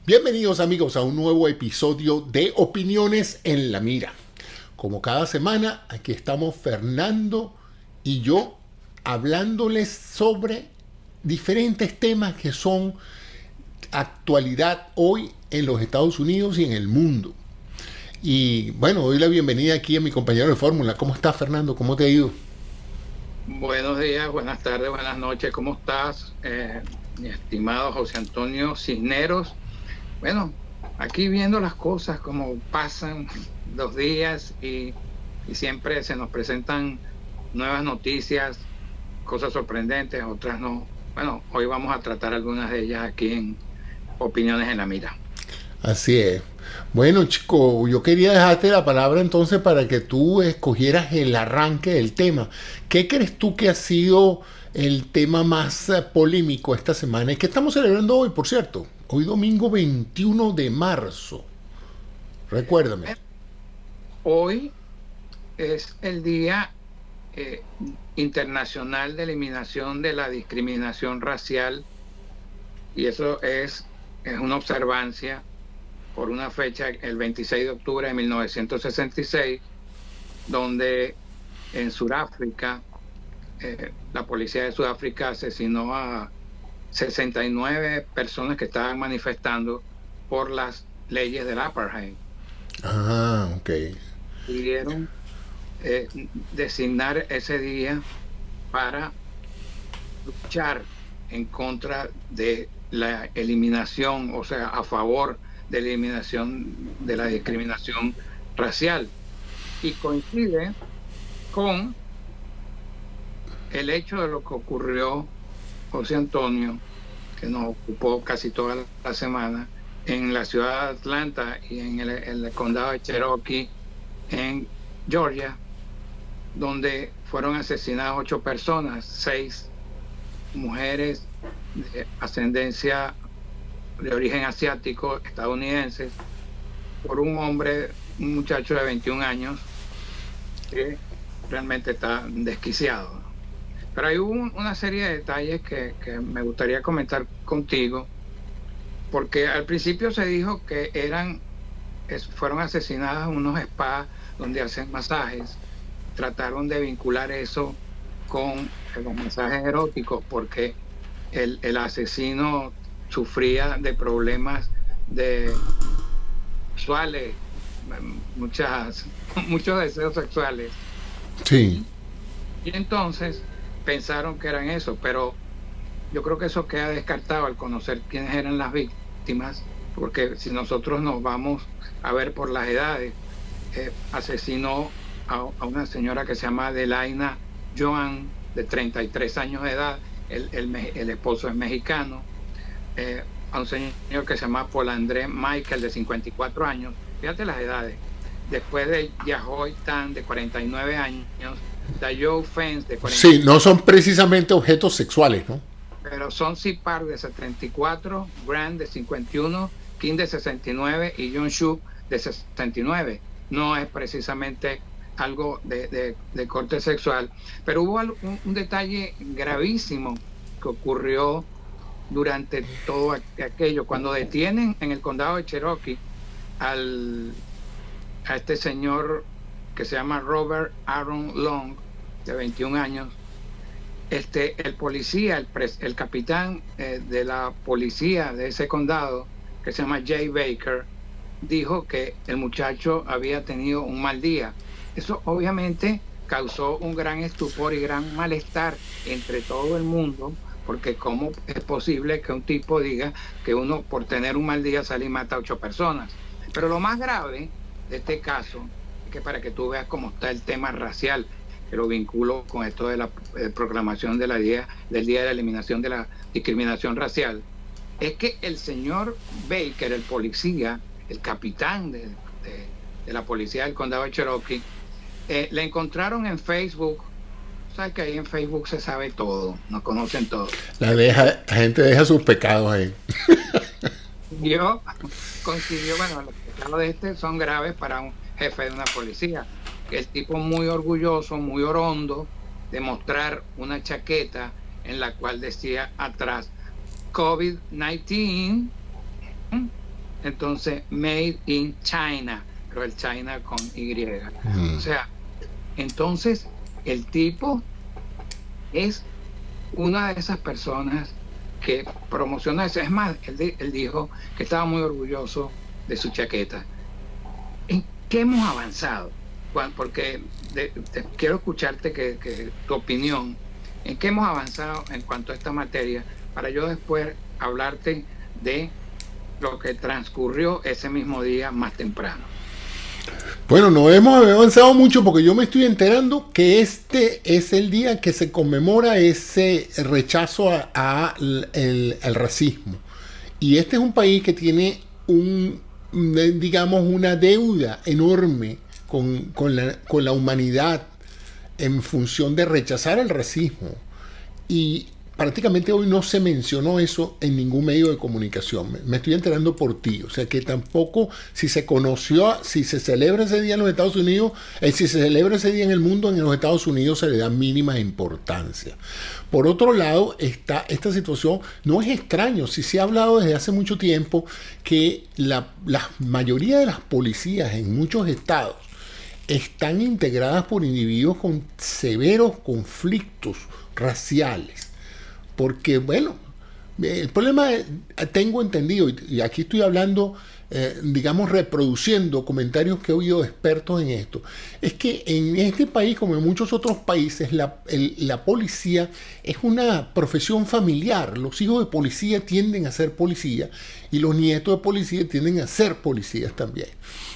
Bienvenidos amigos a un nuevo episodio de Opiniones en la Mira. Como cada semana, aquí estamos Fernando y yo hablándoles sobre diferentes temas que son actualidad hoy en los Estados Unidos y en el mundo. Y bueno, doy la bienvenida aquí a mi compañero de fórmula. ¿Cómo estás, Fernando? ¿Cómo te ha ido? Buenos días, buenas tardes, buenas noches. ¿Cómo estás, mi estimado José Antonio Cisneros? Bueno, aquí viendo las cosas como pasan los días y siempre se nos presentan nuevas noticias, cosas sorprendentes, otras no. Bueno, hoy vamos a tratar algunas de ellas aquí en Opiniones en la Mira. Así es. Bueno, chico, yo quería dejarte la palabra entonces para que tú escogieras el arranque del tema. ¿Qué crees tú que ha sido el tema más polémico esta semana? ¿Y qué estamos celebrando hoy, por cierto? Hoy domingo 21 de marzo. Recuérdame. Hoy es el Día eh, Internacional de Eliminación de la Discriminación Racial y eso es una observancia por una fecha, el 26 de octubre de 1966, donde en Sudáfrica, la policía de Sudáfrica asesinó a 69 personas que estaban manifestando por las leyes del apartheid. Ah, ok. Pudieron designar ese día para luchar en contra de la eliminación, o sea, a favor de la eliminación de la discriminación racial. Y coincide con el hecho de lo que ocurrió, José Antonio, que nos ocupó casi toda la semana, en la ciudad de Atlanta y en el condado de Cherokee, en Georgia, donde fueron asesinadas 8 personas, 6 mujeres de ascendencia de origen asiático, estadounidenses, por un hombre, un muchacho de 21 años, que realmente está desquiciado. Pero hay una serie de detalles que me gustaría comentar contigo, porque al principio se dijo que fueron asesinadas unos spas donde hacen masajes. Trataron de vincular eso con los masajes eróticos, porque el asesino sufría de problemas sexuales, muchos deseos sexuales. Sí. Y entonces pensaron que eran eso, pero yo creo que eso queda descartado al conocer quiénes eran las víctimas, porque si nosotros nos vamos a ver por las edades, asesinó a una señora que se llama Adelaina Joan, de 33 años de edad, el esposo es mexicano, a un señor que se llama Paul André Michael, de 54 años, fíjate las edades, después de Yahoy Tan, de 49 años, Dayo Fence, de Sí, 46, no son precisamente objetos sexuales, ¿no? pero son Sipar, de 74, Grant, de 51, Kim, de 69 y John Shu, de 69. No es precisamente algo de corte sexual, pero hubo un detalle gravísimo que ocurrió durante todo aquello. Cuando detienen en el condado de Cherokee al, a este señor que se llama Robert Aaron Long, de 21 años, el policía, el capitán de la policía de ese condado, que se llama Jay Baker, dijo que el muchacho había tenido un mal día. Eso obviamente causó un gran estupor y gran malestar entre todo el mundo, porque cómo es posible que un tipo diga que uno por tener un mal día sale y mata a 8 personas. Pero lo más grave de este caso, es que para que tú veas cómo está el tema racial, que lo vinculo con esto de la proclamación del Día de la Eliminación de la Discriminación Racial, es que el señor Baker, el policía, el capitán de la policía del condado de Cherokee, le encontraron en Facebook. Sabes que ahí en Facebook se sabe todo, nos conocen todo. La gente deja sus pecados ahí. Yo consiguió, bueno, los pecados de son graves para un jefe de una policía. El tipo muy orgulloso, muy orondo, de mostrar una chaqueta en la cual decía atrás COVID-19, entonces Made in China, pero el China con Y. O sea, entonces el tipo es una de esas personas que promociona eso. Es más, él dijo que estaba muy orgulloso de su chaqueta. ¿En qué hemos avanzado? Porque quiero escucharte que tu opinión. ¿En qué hemos avanzado en cuanto a esta materia? Para yo después hablarte de lo que transcurrió ese mismo día más temprano. Bueno, no hemos avanzado mucho porque yo me estoy enterando que este es el día que se conmemora ese rechazo al racismo. Y este es un país que tiene digamos, una deuda enorme con la humanidad en función de rechazar el racismo. Y prácticamente hoy no se mencionó eso en ningún medio de comunicación. Me estoy enterando por ti. O sea que tampoco, si se conoció, si se celebra ese día en los Estados Unidos, si se celebra ese día en el mundo, en los Estados Unidos se le da mínima importancia. Por otro lado, esta situación no es extraño. Si se ha hablado desde hace mucho tiempo que la mayoría de las policías en muchos estados están integradas por individuos con severos conflictos raciales. Porque, bueno, el problema, tengo entendido, y aquí estoy hablando, digamos, reproduciendo comentarios que he oído de expertos en esto, es que en este país, como en muchos otros países, la policía es una profesión familiar. Los hijos de policía tienden a ser policía y los nietos de policía tienden a ser policías también.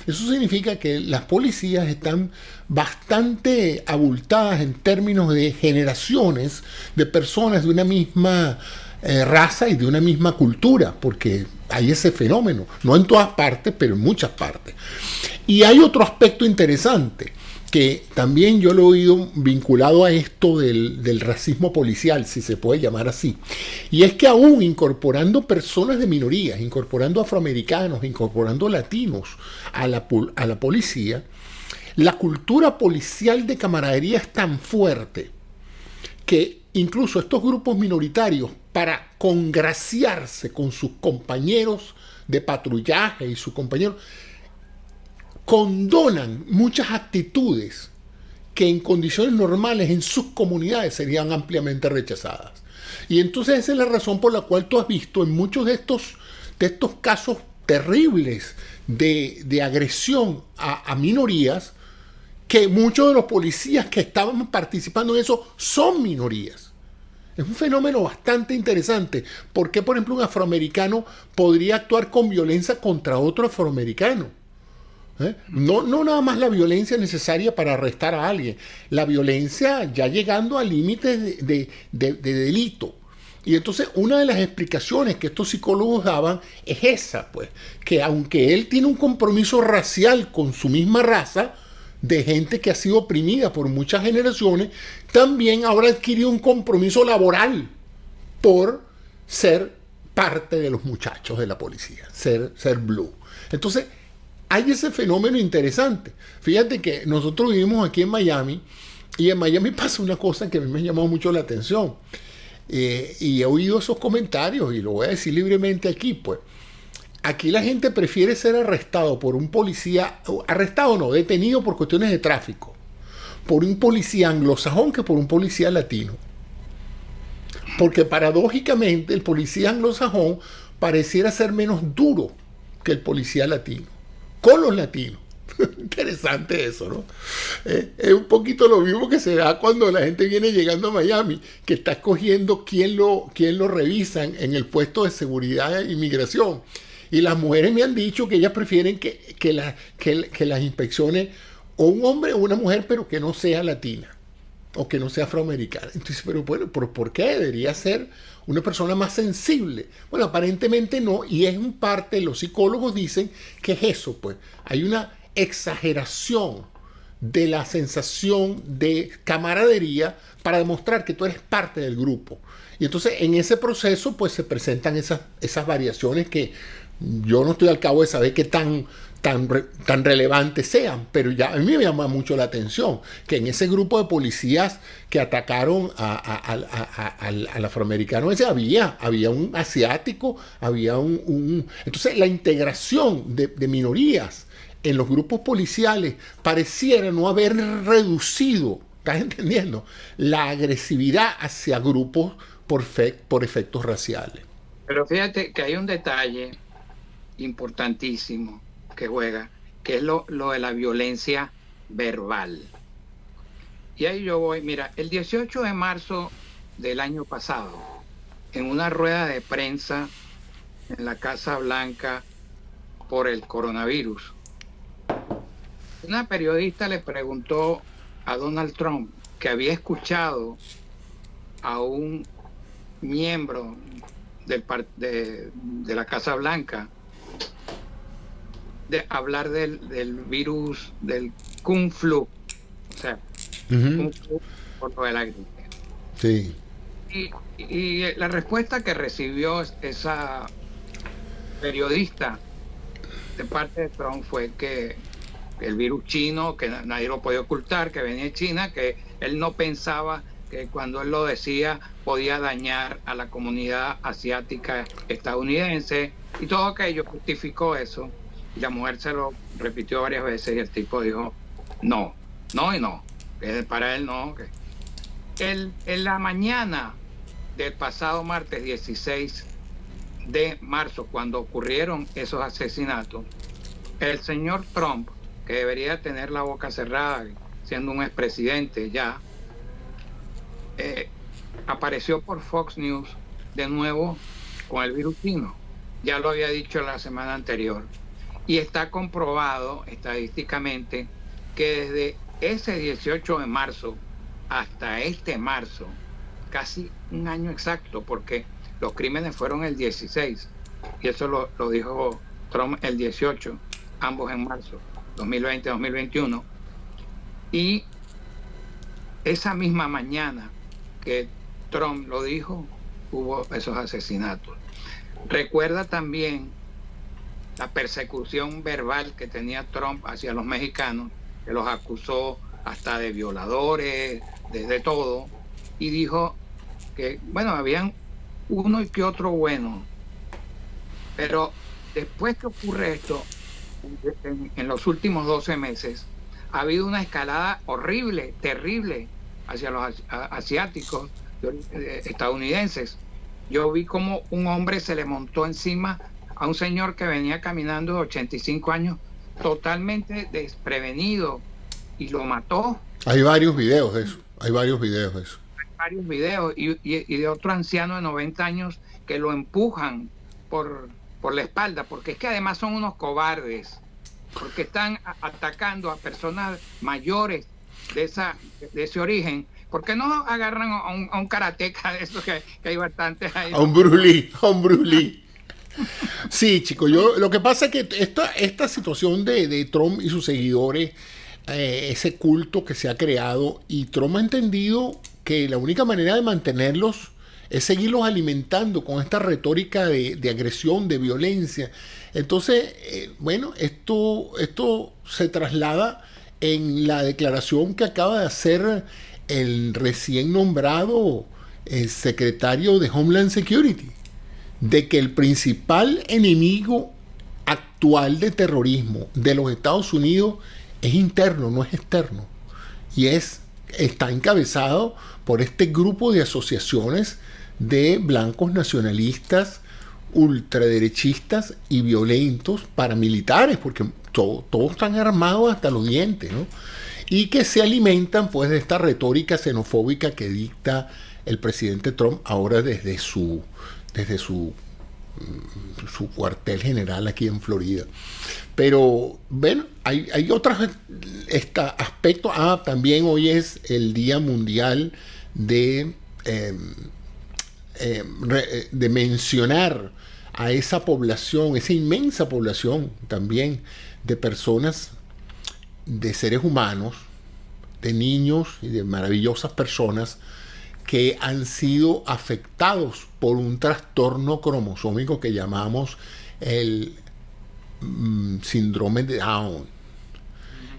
Eso significa que las policías están bastante abultadas en términos de generaciones de personas de una misma raza y de una misma cultura, porque hay ese fenómeno, no en todas partes, pero en muchas partes. Y hay otro aspecto interesante, que también yo lo he oído vinculado a esto del racismo policial, si se puede llamar así, y es que aún incorporando personas de minorías, incorporando afroamericanos, incorporando latinos a la policía, la cultura policial de camaradería es tan fuerte que incluso estos grupos minoritarios, para congraciarse con sus compañeros de patrullaje y sus compañeros, condonan muchas actitudes que en condiciones normales en sus comunidades serían ampliamente rechazadas. Y entonces esa es la razón por la cual tú has visto en muchos de estos casos terribles de agresión a minorías, que muchos de los policías que estaban participando en eso son minorías. Es un fenómeno bastante interesante. ¿Por qué, por ejemplo, un afroamericano podría actuar con violencia contra otro afroamericano? No nada más la violencia necesaria para arrestar a alguien, la violencia ya llegando a límites de delito. Y entonces una de las explicaciones que estos psicólogos daban es esa, pues, que aunque él tiene un compromiso racial con su misma raza, de gente que ha sido oprimida por muchas generaciones, también ahora adquirió un compromiso laboral por ser parte de los muchachos de la policía, ser blue. Entonces, hay ese fenómeno interesante. Fíjate que nosotros vivimos aquí en Miami, y en Miami pasa una cosa que a mí me ha llamado mucho la atención. Y he oído esos comentarios, y lo voy a decir libremente aquí, pues. Aquí la gente prefiere ser arrestado por un policía, detenido por cuestiones de tráfico, por un policía anglosajón que por un policía latino. Porque paradójicamente el policía anglosajón pareciera ser menos duro que el policía latino, con los latinos. Interesante eso, ¿no? Es un poquito lo mismo que se da cuando la gente viene llegando a Miami, que está escogiendo quién lo revisan en el puesto de seguridad e inmigración. Y las mujeres me han dicho que ellas prefieren que las inspeccione o un hombre o una mujer, pero que no sea latina o que no sea afroamericana. Entonces, pero bueno, ¿por qué? Debería ser una persona más sensible. Bueno, aparentemente no, y es un parte, los psicólogos dicen que es eso, pues. Hay una exageración de la sensación de camaradería para demostrar que tú eres parte del grupo. Y entonces en ese proceso pues se presentan esas variaciones que yo no estoy al cabo de saber qué tan tan relevantes sean, pero ya a mí me llama mucho la atención que en ese grupo de policías que atacaron al afroamericano ese había un asiático, había Entonces la integración de minorías en los grupos policiales pareciera no haber reducido, ¿estás entendiendo?, la agresividad hacia grupos por efectos raciales. Pero fíjate que hay un detalle importantísimo que juega, que es lo de la violencia verbal. Y ahí yo voy, mira, el 18 de marzo del año pasado, en una rueda de prensa en la Casa Blanca por el coronavirus, una periodista le preguntó a Donald Trump que había escuchado a un miembro de la Casa Blanca de hablar del virus del Kung Flu, o sea, Kung Flu por lo de la gripe. Sí. Y la respuesta que recibió esa periodista de parte de Trump fue que el virus chino, que nadie lo podía ocultar, que venía de China, que él no pensaba que cuando él lo decía podía dañar a la comunidad asiática estadounidense, y todo aquello justificó eso. Y la mujer se lo repitió varias veces y el tipo dijo no, no y no, que para él no. En la mañana del pasado martes 16 de marzo, cuando ocurrieron esos asesinatos, el señor Trump, que debería tener la boca cerrada siendo un expresidente ya, apareció por Fox News de nuevo con el virus chino. Ya lo había dicho la semana anterior. Y está comprobado estadísticamente que desde ese 18 de marzo hasta este marzo, casi un año exacto, porque los crímenes fueron el 16, y eso lo dijo Trump el 18, ambos en marzo, 2020-2021, y esa misma mañana que Trump lo dijo, hubo esos asesinatos. Recuerda también la persecución verbal que tenía Trump hacia los mexicanos, que los acusó hasta de violadores, de todo, y dijo que, bueno, habían uno y que otro bueno, pero después que ocurre esto, en los últimos 12 meses, ha habido una escalada horrible, terrible, hacia los asiáticos, estadounidenses. Yo vi como un hombre se le montó encima a un señor que venía caminando de 85 años, totalmente desprevenido, y lo mató. Hay varios videos de eso, Hay varios videos, y de otro anciano de 90 años que lo empujan por la espalda, porque es que además son unos cobardes, porque están atacando a personas mayores de ese origen. ¿Por qué no agarran a un karateca de esos que hay bastantes ahí? A un Bruce Lee. Sí, chicos, lo que pasa es que esta situación de Trump y sus seguidores, ese culto que se ha creado, y Trump ha entendido que la única manera de mantenerlos es seguirlos alimentando con esta retórica de agresión, de violencia. Entonces, bueno, esto se traslada en la declaración que acaba de hacer el recién nombrado secretario de Homeland Security, de que el principal enemigo actual de terrorismo de los Estados Unidos es interno, no es externo. Y está encabezado por este grupo de asociaciones de blancos nacionalistas, ultraderechistas y violentos, paramilitares, porque todos están armados hasta los dientes, ¿no? Y que se alimentan pues de esta retórica xenofóbica que dicta el presidente Trump ahora desde su cuartel general aquí en Florida. Pero bueno, hay otros aspectos. También hoy es el Día Mundial de mencionar a esa población, esa inmensa población también de personas, de seres humanos, de niños y de maravillosas personas que han sido afectados por un trastorno cromosómico que llamamos el síndrome de Down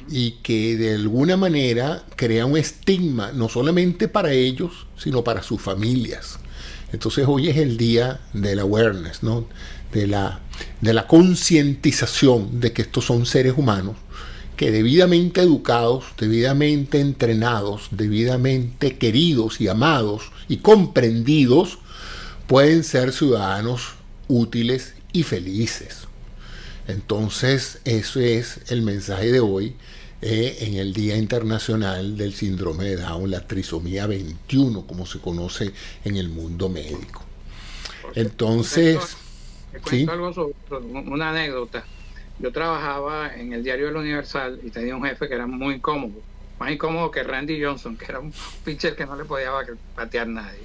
y que de alguna manera crea un estigma no solamente para ellos, sino para sus familias. Entonces hoy es el día del awareness, ¿no? de la concientización de que estos son seres humanos que debidamente educados, debidamente entrenados, debidamente queridos y amados y comprendidos, pueden ser ciudadanos útiles y felices. Entonces, eso es el mensaje de hoy en el Día Internacional del Síndrome de Down, la trisomía 21, como se conoce en el mundo médico. Entonces, te cuento algo sobre una anécdota. Yo trabajaba en el diario El Universal y tenía un jefe que era muy incómodo, más incómodo que Randy Johnson, que era un pitcher que no le podía batear nadie.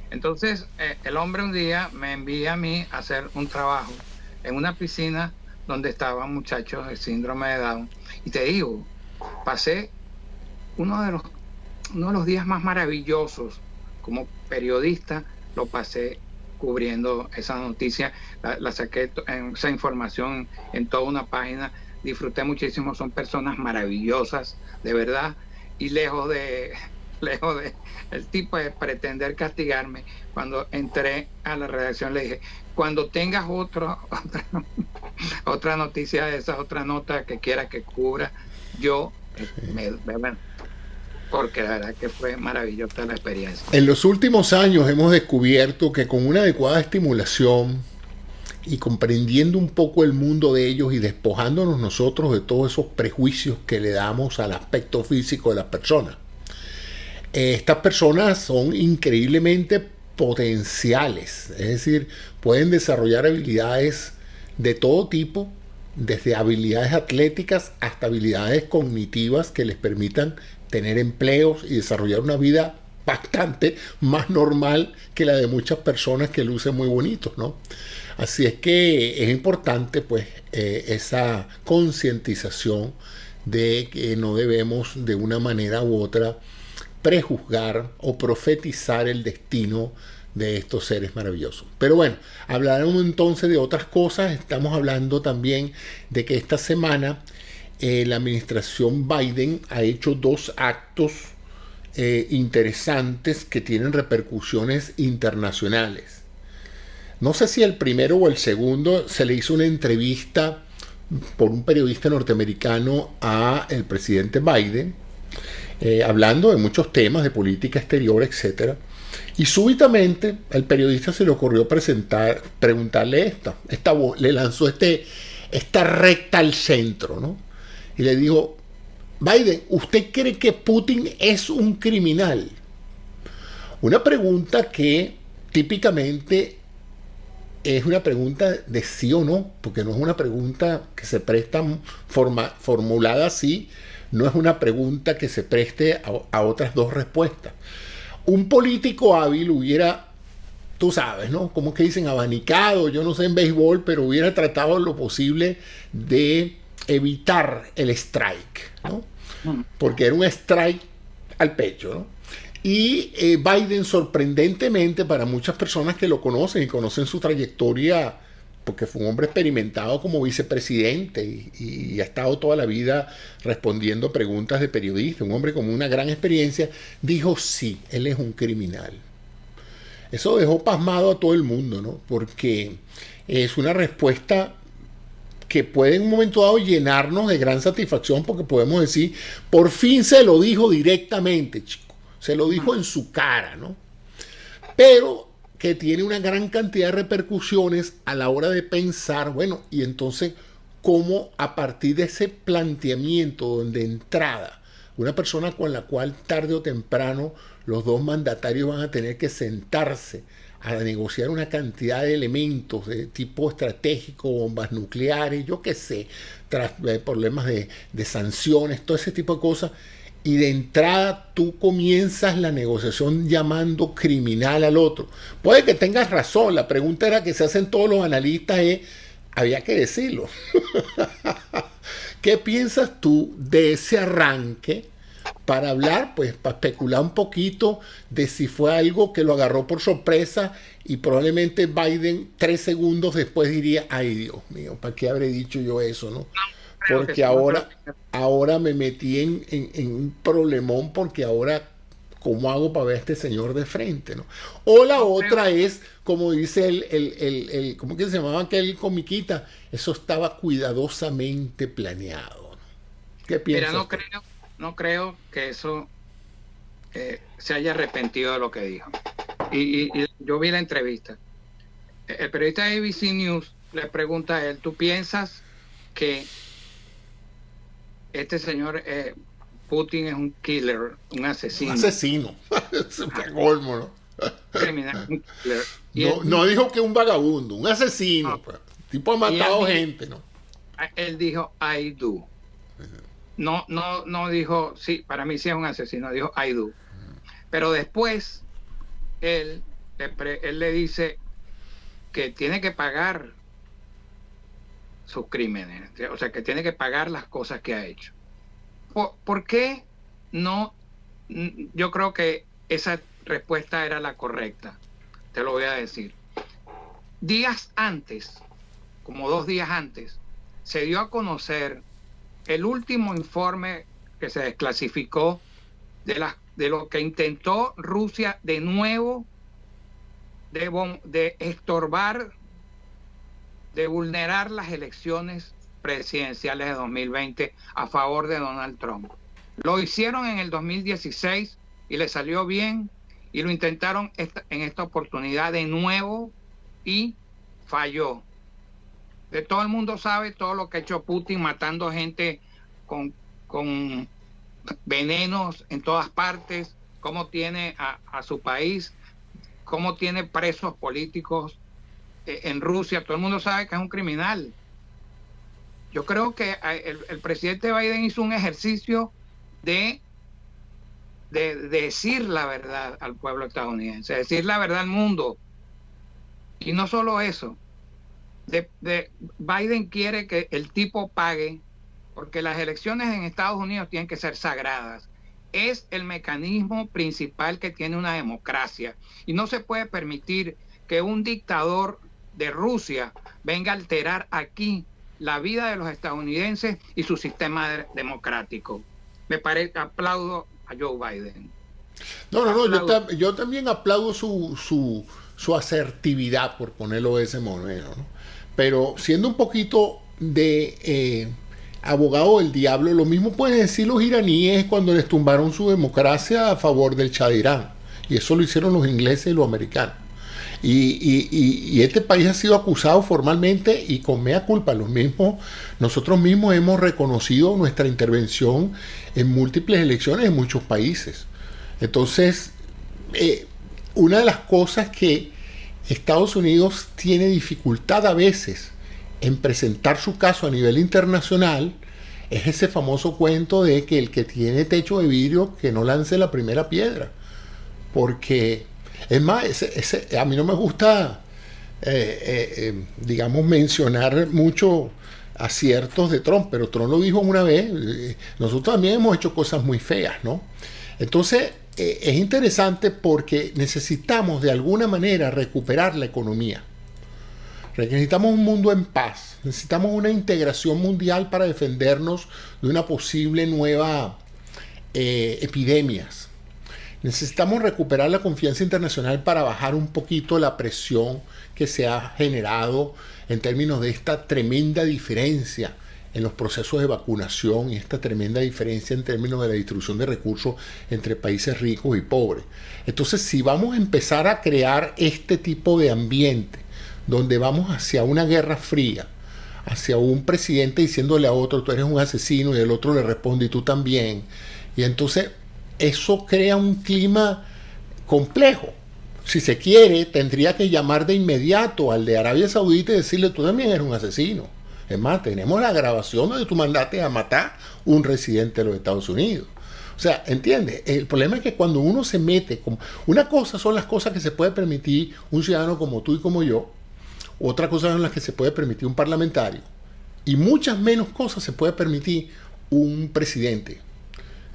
Entonces, el hombre un día me envía a mí a hacer un trabajo en una piscina donde estaban muchachos de síndrome de Down. Y te digo, pasé uno de los días más maravillosos como periodista, lo pasé cubriendo esa noticia, la saqué esa información en toda una página, disfruté muchísimo, son personas maravillosas, de verdad, y lejos de el tipo de pretender castigarme. Cuando entré a la redacción le dije, cuando tengas otra noticia de esas, otra nota que quieras que cubra, yo porque la verdad que fue maravillosa la experiencia. En los últimos años hemos descubierto que con una adecuada estimulación y comprendiendo un poco el mundo de ellos y despojándonos nosotros de todos esos prejuicios que le damos al aspecto físico de las personas, estas personas son increíblemente potenciales, es decir, pueden desarrollar habilidades de todo tipo, desde habilidades atléticas hasta habilidades cognitivas que les permitan tener empleos y desarrollar una vida bastante más normal que la de muchas personas que lucen muy bonitos, ¿no? Así es que es importante, pues, esa concientización de que no debemos de una manera u otra prejuzgar o profetizar el destino de estos seres maravillosos. Pero bueno, hablaremos entonces de otras cosas. Estamos hablando también de que esta semana la administración Biden ha hecho 2 actos interesantes que tienen repercusiones internacionales. No sé si el primero o el segundo se le hizo una entrevista por un periodista norteamericano a el presidente Biden, hablando de muchos temas de política exterior, etcétera. Y súbitamente el periodista se le ocurrió preguntarle le lanzó esta recta al centro, ¿no? Y le dijo, Biden, ¿usted cree que Putin es un criminal? Una pregunta que típicamente es una pregunta de sí o no, porque no es una pregunta que se presta formulada así, no es una pregunta que se preste a otras 2 respuestas. Un político hábil hubiera, tú sabes, ¿no? Como que dicen, abanicado, yo no sé en béisbol, pero hubiera tratado lo posible de evitar el strike, ¿no? Porque era un strike al pecho, ¿no? Y Biden, sorprendentemente para muchas personas que lo conocen y conocen su trayectoria, porque fue un hombre experimentado como vicepresidente y ha estado toda la vida respondiendo preguntas de periodistas, un hombre con una gran experiencia, dijo sí, él es un criminal. Eso dejó pasmado a todo el mundo, ¿no? Porque es una respuesta que puede en un momento dado llenarnos de gran satisfacción, porque podemos decir, por fin se lo dijo directamente, chico, se lo dijo en su cara, ¿no? Pero que tiene una gran cantidad de repercusiones a la hora de pensar, bueno, y entonces, ¿cómo a partir de ese planteamiento donde de entrada, una persona con la cual tarde o temprano los 2 mandatarios van a tener que sentarse a negociar una cantidad de elementos de tipo estratégico, bombas nucleares, yo qué sé, problemas de sanciones, todo ese tipo de cosas, y de entrada tú comienzas la negociación llamando criminal al otro? Puede que tengas razón, la pregunta era que se hacen todos los analistas había que decirlo. ¿Qué piensas tú de ese arranque para hablar, pues para especular un poquito de si fue algo que lo agarró por sorpresa y probablemente Biden 3 segundos después diría, ay Dios mío, ¿para qué habré dicho yo eso, no? Creo que Porque sí, no creo ahora me metí en un problemón porque ahora, ¿cómo hago para ver a este señor de frente, no? O la no otra creo. es, como dice ¿cómo que se llamaba aquel comiquita? Eso estaba cuidadosamente planeado, ¿no? ¿Qué Mira, piensas tú? no creo que eso se haya arrepentido de lo que dijo. Y yo vi la entrevista. El periodista de ABC News le pregunta a él, ¿tú piensas que este señor Putin es un killer, un Un asesino, asesino. Es un colmo, ¿no? criminal, un killer? Y No, él no dijo, dijo que un vagabundo, un asesino, no, pues. El tipo ha y él matado dijo, gente, ¿no? I do. No dijo, sí, para mí sí es un asesino, dijo I do. Pero después él le dice que tiene que pagar sus crímenes, o sea, que tiene que pagar las cosas que ha hecho. ¿Por qué no? Yo creo que esa respuesta era la correcta, te lo voy a decir. Días antes, como 2 días antes, se dio a conocer el último informe que se desclasificó de lo que intentó Rusia de nuevo de estorbar, de vulnerar las elecciones presidenciales de 2020 a favor de Donald Trump. Lo hicieron en el 2016 y le salió bien, y lo intentaron en esta oportunidad de nuevo y falló. De todo el mundo sabe todo lo que ha hecho Putin, matando gente con venenos en todas partes, cómo tiene a su país, cómo tiene presos políticos en Rusia. Todo el mundo sabe que es un criminal. Yo creo que el presidente Biden hizo un ejercicio de decir la verdad al pueblo estadounidense, decir la verdad al mundo. Y no solo eso, Biden quiere que el tipo pague, porque las elecciones en Estados Unidos tienen que ser sagradas. Es el mecanismo principal que tiene una democracia, y no se puede permitir que un dictador de Rusia venga a alterar aquí la vida de los estadounidenses y su sistema democrático. Aplaudo a Joe Biden. No, Aplaudo. yo también aplaudo su asertividad, por ponerlo de ese modo, ¿no? Pero siendo un poquito de abogado del diablo, lo mismo pueden decir los iraníes cuando les tumbaron su democracia a favor del Shah de Irán. Y eso lo hicieron los ingleses y los americanos. Y este país ha sido acusado formalmente y con mea culpa. Nosotros mismos hemos reconocido nuestra intervención en múltiples elecciones en muchos países. Entonces, una de las cosas que Estados Unidos tiene dificultad a veces en presentar su caso a nivel internacional es ese famoso cuento de que el que tiene techo de vidrio que no lance la primera piedra. Porque, es más, a mí no me gusta, digamos, mencionar mucho aciertos de Trump, pero Trump lo dijo una vez, nosotros también hemos hecho cosas muy feas, ¿no? Entonces, es interesante porque necesitamos de alguna manera recuperar la economía. Necesitamos un mundo en paz, necesitamos una integración mundial para defendernos de una posible nueva epidemias. Necesitamos recuperar la confianza internacional para bajar un poquito la presión que se ha generado en términos de esta tremenda diferencia en los procesos de vacunación y esta tremenda diferencia en términos de la distribución de recursos entre países ricos y pobres. Entonces, si vamos a empezar a crear este tipo de ambiente donde vamos hacia una guerra fría, hacia un presidente diciéndole a otro, tú eres un asesino, y el otro le responde, y tú también, y entonces eso crea un clima complejo. Si se quiere, tendría que llamar de inmediato al de Arabia Saudita y decirle, tú también eres un asesino. Es más, tenemos la grabación donde tú mandaste a matar un residente de los Estados Unidos. O sea, ¿entiendes? El problema es que cuando uno se mete, una cosa son las cosas que se puede permitir un ciudadano como tú y como yo, otra cosa son las que se puede permitir un parlamentario, y muchas menos cosas se puede permitir un presidente.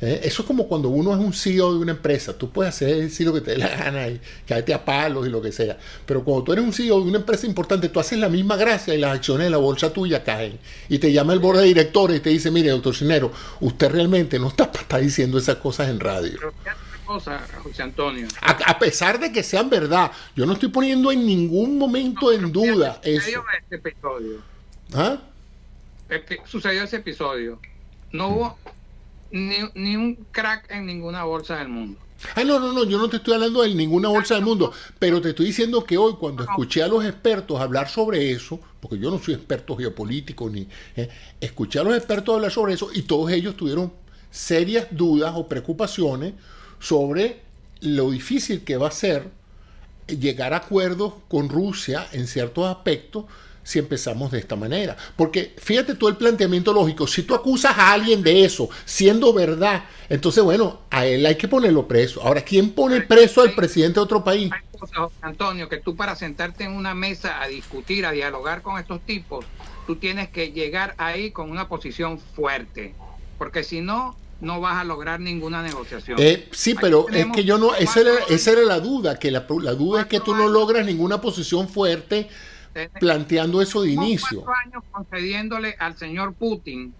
Eso es como cuando uno es un CEO de una empresa. Tú puedes decir lo que te dé la gana y caerte a palos y lo que sea. Pero cuando tú eres un CEO de una empresa importante, tú haces la misma gracia y las acciones de la bolsa tuya caen. Y te llama el board de directores y te dice, mire, doctor Cisneros, usted realmente no está para estar diciendo esas cosas en radio. Pero fíjate una cosa, José Antonio. A pesar de que sean verdad, yo no estoy poniendo en ningún momento en duda eso. Este episodio. ¿Ah? Sucedió ese episodio. No hubo ni un crack en ninguna bolsa del mundo. No, yo no te estoy hablando de ninguna bolsa del mundo, pero te estoy diciendo que hoy cuando escuché a los expertos hablar sobre eso, porque yo no soy experto geopolítico, escuché a los expertos hablar sobre eso y todos ellos tuvieron serias dudas o preocupaciones sobre lo difícil que va a ser llegar a acuerdos con Rusia en ciertos aspectos si empezamos de esta manera. Porque fíjate todo el planteamiento lógico, si tú acusas a alguien de eso, siendo verdad, entonces bueno, a él hay que ponerlo preso. Ahora, ¿quién pone preso al presidente de otro país? Hay cosas, Antonio, que tú para sentarte en una mesa a discutir, a dialogar con estos tipos, tú tienes que llegar ahí con una posición fuerte, porque si no, no vas a lograr ninguna negociación. Sí, pero es que yo no, esa era la duda, que la duda es que tú no logras ninguna posición fuerte planteando eso de inicio. 4 años concediéndole al señor Putin,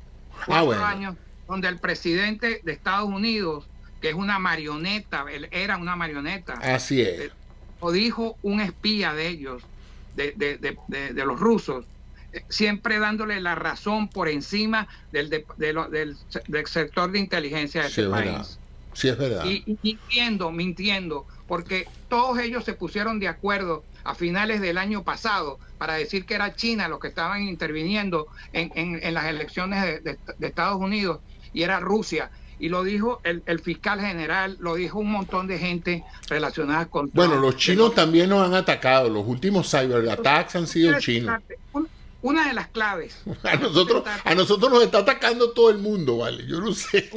4 años donde el presidente de Estados Unidos, que es una marioneta, él era una marioneta. Así es. O dijo un espía de ellos, de los rusos, siempre dándole la razón por encima del sector de inteligencia de ese país. Sí, es verdad. Y mintiendo, porque todos ellos se pusieron de acuerdo a finales del año pasado para decir que era China los que estaban interviniendo en las elecciones de Estados Unidos y era Rusia. Y lo dijo el fiscal general, lo dijo un montón de gente relacionada con... Bueno, los chinos también nos han atacado. Los últimos cyberattacks han sido chinos. Una de las claves. A nosotros nos está atacando todo el mundo, ¿vale? Yo no sé.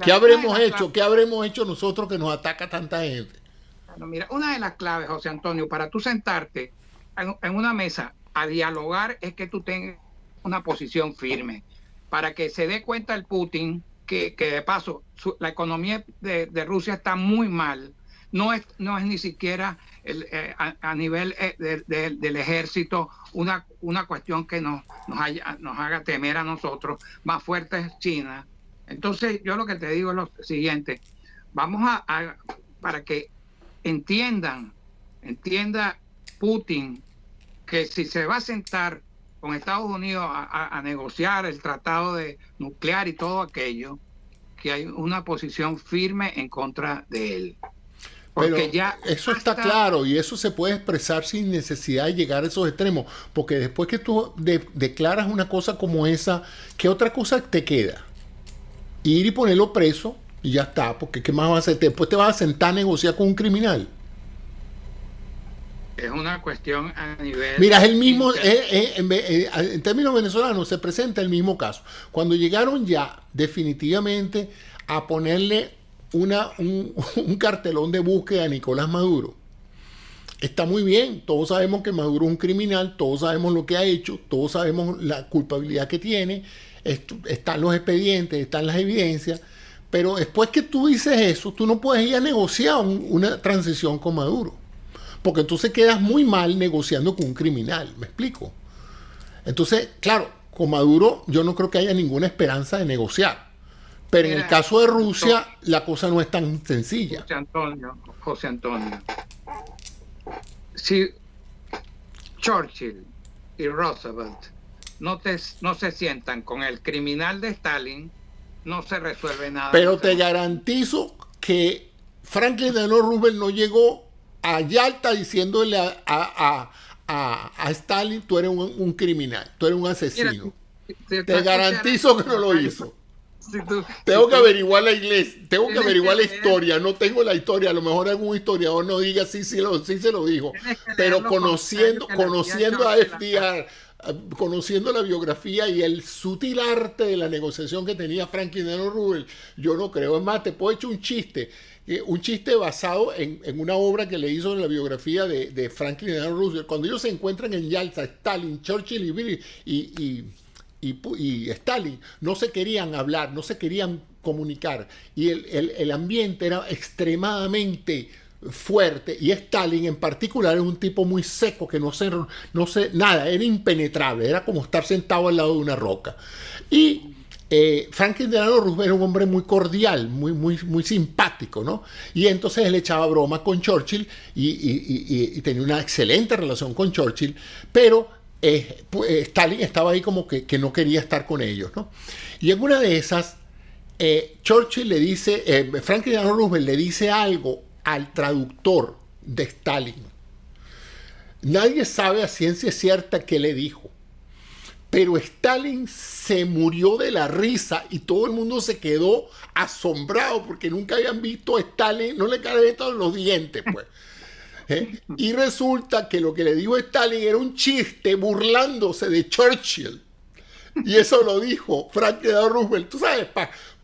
¿Qué habremos hecho? ¿Qué habremos hecho nosotros que nos ataca tanta gente? Bueno, mira, una de las claves, José Antonio, para tú sentarte en una mesa a dialogar es que tú tengas una posición firme. Para que se dé cuenta el Putin que de paso la economía de Rusia está muy mal. No es ni siquiera a nivel del ejército una cuestión que nos haga temer a nosotros. Más fuerte es China. Entonces yo lo que te digo es lo siguiente. Vamos para que entienda Putin que si se va a sentar con Estados Unidos a negociar el tratado de nuclear y todo aquello, que hay una posición firme en contra de él. Pero eso está claro y eso se puede expresar sin necesidad de llegar a esos extremos, porque después que tú declaras una cosa como esa, ¿qué otra cosa te queda? Ir y ponerlo preso y ya está, porque ¿qué más vas a hacer? Después te vas a sentar a negociar con un criminal. Es una cuestión a nivel... Mira, es el mismo, en términos venezolanos se presenta el mismo caso. Cuando llegaron ya definitivamente a ponerle un cartelón de búsqueda a Nicolás Maduro, está muy bien, todos sabemos que Maduro es un criminal, todos sabemos lo que ha hecho, todos sabemos la culpabilidad que tiene, están los expedientes, están las evidencias, pero después que tú dices eso, tú no puedes ir a negociar una transición con Maduro. Porque entonces quedas muy mal negociando con un criminal, ¿me explico? Entonces, claro, con Maduro yo no creo que haya ninguna esperanza de negociar. Pero en el caso de Rusia, la cosa no es tan sencilla. José Antonio, si Churchill y Roosevelt no se sientan con el criminal de Stalin, no se resuelve nada. Pero te garantizo que Franklin Delano Roosevelt no llegó a Yalta diciéndole a Stalin, tú eres un criminal, tú eres un asesino. Mira, te garantizo que no lo hizo. Tengo que averiguar la iglesia, tengo que averiguar la historia, no tengo la historia, a lo mejor algún historiador no diga sí se lo dijo, pero conociendo a FDR, conociendo la biografía y el sutil arte de la negociación que tenía Franklin Delano Roosevelt, yo no creo. Es más, te puedo echar un chiste basado en una obra que le hizo en la biografía de Franklin Delano Roosevelt. Cuando ellos se encuentran en Yalta, Stalin, Churchill y Stalin no se querían hablar, no se querían comunicar, y el ambiente era extremadamente fuerte, y Stalin en particular es un tipo muy seco que no sé nada, era impenetrable, era como estar sentado al lado de una roca. Y Franklin Delano Roosevelt era un hombre muy cordial, muy simpático, ¿no? Y entonces él echaba broma con Churchill y tenía una excelente relación con Churchill, pero Stalin estaba ahí como que no quería estar con ellos, ¿no? Y en una de esas, Churchill le dice, Franklin Delano Roosevelt le dice algo al traductor de Stalin. Nadie sabe a ciencia cierta qué le dijo, pero Stalin se murió de la risa y todo el mundo se quedó asombrado porque nunca habían visto a Stalin, no le cayeron los dientes, pues. Y resulta que lo que le dijo Stalin era un chiste burlándose de Churchill. Y eso lo dijo Franklin Delano Roosevelt, tú sabes,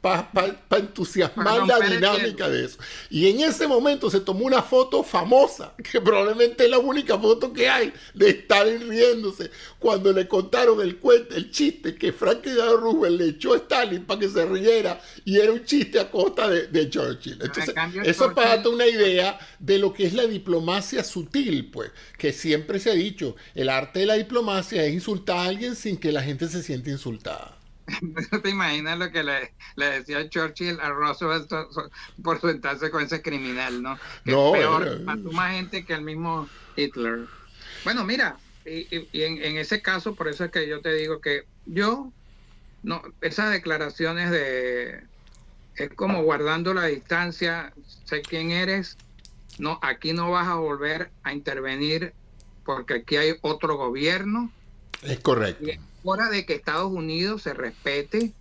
para entusiasmar la dinámica de eso. Y en ese momento se tomó una foto famosa, que probablemente es la única foto que hay de Stalin riéndose, cuando le contaron el chiste que Franklin Delano Roosevelt le echó a Stalin para que se riera, y era un chiste a costa de Churchill. Entonces, eso es para darte una idea de lo que es la diplomacia sutil, pues, que siempre se ha dicho, el arte de la diplomacia es insultar a alguien sin que la gente se sienta insultada. ¿No te imaginas lo que le decía Churchill a Roosevelt por sentarse con ese criminal, ¿no? Que no, es peor, mató más gente que el mismo Hitler. Bueno, mira, y en ese caso, por eso es que yo te digo que no, esas declaraciones es como guardando la distancia, sé quién eres, no, aquí no vas a volver a intervenir porque aquí hay otro gobierno. Es correcto. Y es hora de que Estados Unidos se respete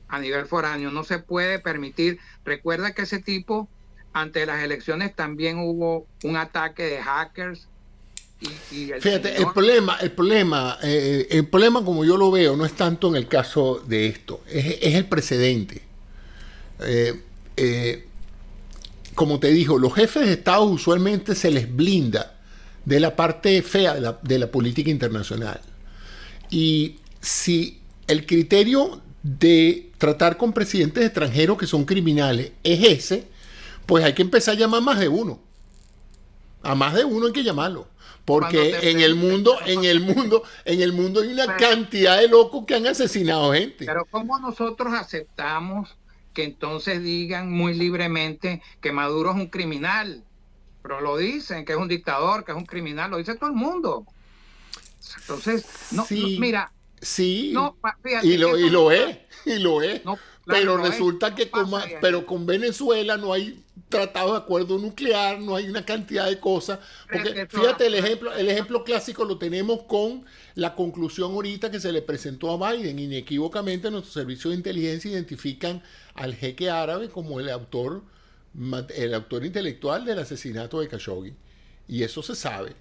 a nivel foráneo. No se puede permitir. Recuerda que ese tipo, ante las elecciones también hubo un ataque de hackers. Fíjate, el problema como yo lo veo no es tanto en el caso de esto, es el precedente. Como te digo, los jefes de Estado usualmente se les blinda de la parte fea de la política internacional. Y si el criterio de tratar con presidentes extranjeros que son criminales es ese, pues hay que empezar a llamar más de uno. A más de uno hay que llamarlo. Porque en el mundo hay una cantidad de locos que han asesinado gente. Pero ¿cómo nosotros aceptamos que entonces digan muy libremente que Maduro es un criminal? Pero lo dicen, que es un dictador, que es un criminal, lo dice todo el mundo. Entonces, sí, mira. Sí, no, fíjate, y lo es. No, claro, pero resulta que con Venezuela no hay tratado de acuerdo nuclear, no hay una cantidad de cosas. Porque fíjate, el ejemplo clásico lo tenemos con la conclusión ahorita que se le presentó a Biden. Inequívocamente nuestros servicios de inteligencia identifican al jeque árabe como el autor intelectual del asesinato de Khashoggi. Y eso se sabe.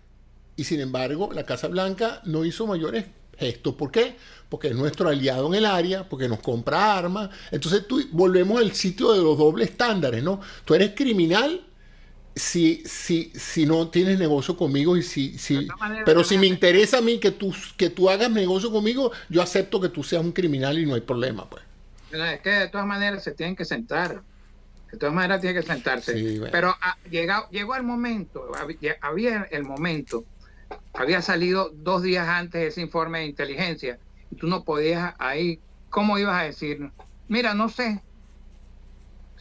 Y sin embargo, la Casa Blanca no hizo mayores gestos. ¿Por qué? Porque es nuestro aliado en el área, porque nos compra armas. Entonces volvemos al sitio de los dobles estándares, ¿no? Tú eres criminal si no tienes negocio conmigo, pero si me interesa a mí que tú hagas negocio conmigo, yo acepto que tú seas un criminal y no hay problema, pues. Es que de todas maneras se tienen que sentar. De todas maneras tienen que sentarse. Sí, bueno. Pero llegó el momento, había salido 2 días antes ese informe de inteligencia y tú no podías ahí, ¿cómo ibas a decir? Mira, no sé.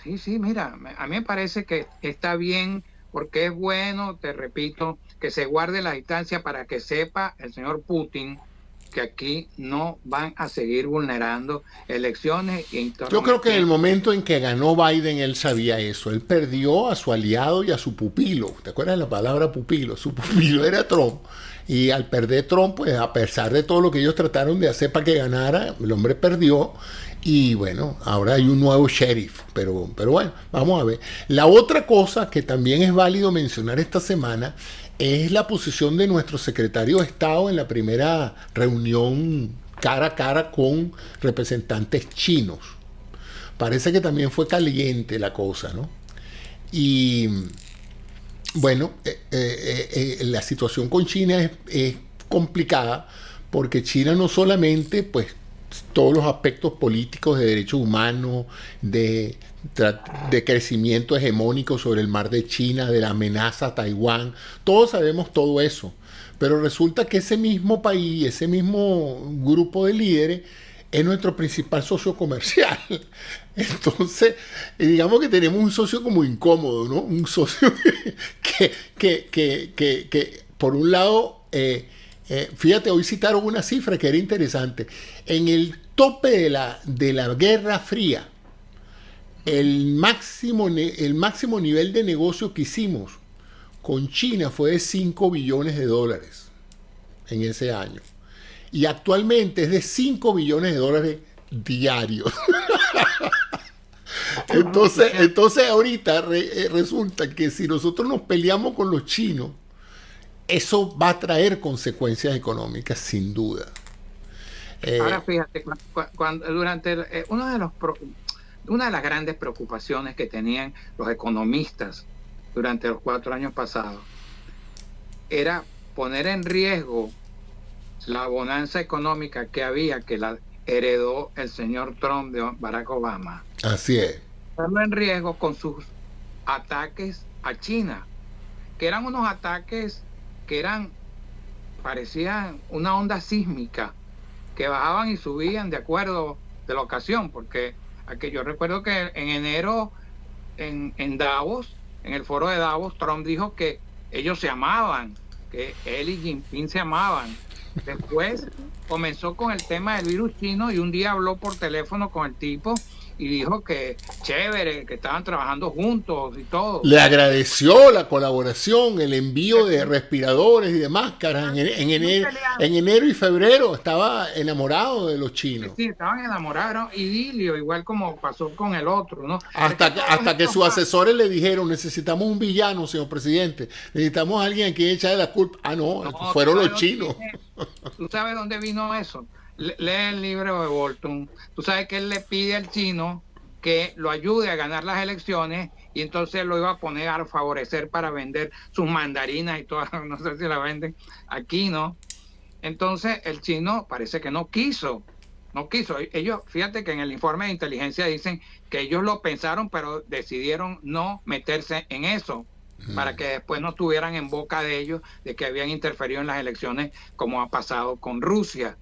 Sí, mira, a mí me parece que está bien porque es bueno, te repito, que se guarde la distancia para que sepa el señor Putin que aquí no van a seguir vulnerando elecciones. Yo creo que en el momento en que ganó Biden, él sabía eso. Él perdió a su aliado y a su pupilo. ¿Te acuerdas de la palabra pupilo? Su pupilo era Trump. Y al perder Trump, pues a pesar de todo lo que ellos trataron de hacer para que ganara, el hombre perdió. Y bueno, ahora hay un nuevo sheriff. Pero bueno, vamos a ver. La otra cosa que también es válido mencionar esta semana es la posición de nuestro secretario de Estado en la primera reunión cara a cara con representantes chinos. Parece que también fue caliente la cosa, ¿no? Y bueno, la situación con China es complicada porque China no solamente pues todos los aspectos políticos de derechos humanos, de, de crecimiento hegemónico sobre el mar de China, de la amenaza a Taiwán. Todos sabemos todo eso. Pero resulta que ese mismo país, ese mismo grupo de líderes, es nuestro principal socio comercial. Entonces, digamos que tenemos un socio como incómodo, ¿no? Un socio que por un lado, fíjate, hoy citaron una cifra que era interesante. En el tope de la Guerra Fría, el máximo nivel de negocio que hicimos con China fue de 5 billones de dólares en ese año. Y actualmente es de 5 billones de dólares diarios. Entonces ahorita resulta que si nosotros nos peleamos con los chinos, eso va a traer consecuencias económicas, sin duda. Ahora fíjate, durante una de las grandes preocupaciones que tenían los economistas durante los 4 años pasados era poner en riesgo la bonanza económica que la heredó el señor Trump de Barack Obama. Así es. Ponerlo en riesgo con sus ataques a China, que eran unos ataques que parecían una onda sísmica, que bajaban y subían de acuerdo de la ocasión, porque yo recuerdo que en enero en Davos, en el foro de Davos, Trump dijo que ellos se amaban, que él y Jinping se amaban. Después comenzó con el tema del virus chino y un día habló por teléfono con el tipo y dijo que chévere, que estaban trabajando juntos y todo. Le agradeció la colaboración, el envío de respiradores y de máscaras en enero y febrero. Estaba enamorado de los chinos. Sí, estaban enamorados, idilio, igual como pasó con el otro, ¿no? Hasta que sus asesores le dijeron, necesitamos un villano, señor presidente. Necesitamos a alguien a quien echarle la culpa. Ah, no, fueron los chinos. ¿Tú sabes dónde vino eso? Lee el libro de Bolton. Tú sabes que él le pide al chino que lo ayude a ganar las elecciones y entonces lo iba a poner a favorecer para vender sus mandarinas y todas, no sé si la venden aquí, ¿no? Entonces el chino parece que no quiso. Ellos, fíjate que en el informe de inteligencia dicen que ellos lo pensaron, pero decidieron no meterse en eso, para que después no tuvieran en boca de ellos de que habían interferido en las elecciones, como ha pasado con Rusia.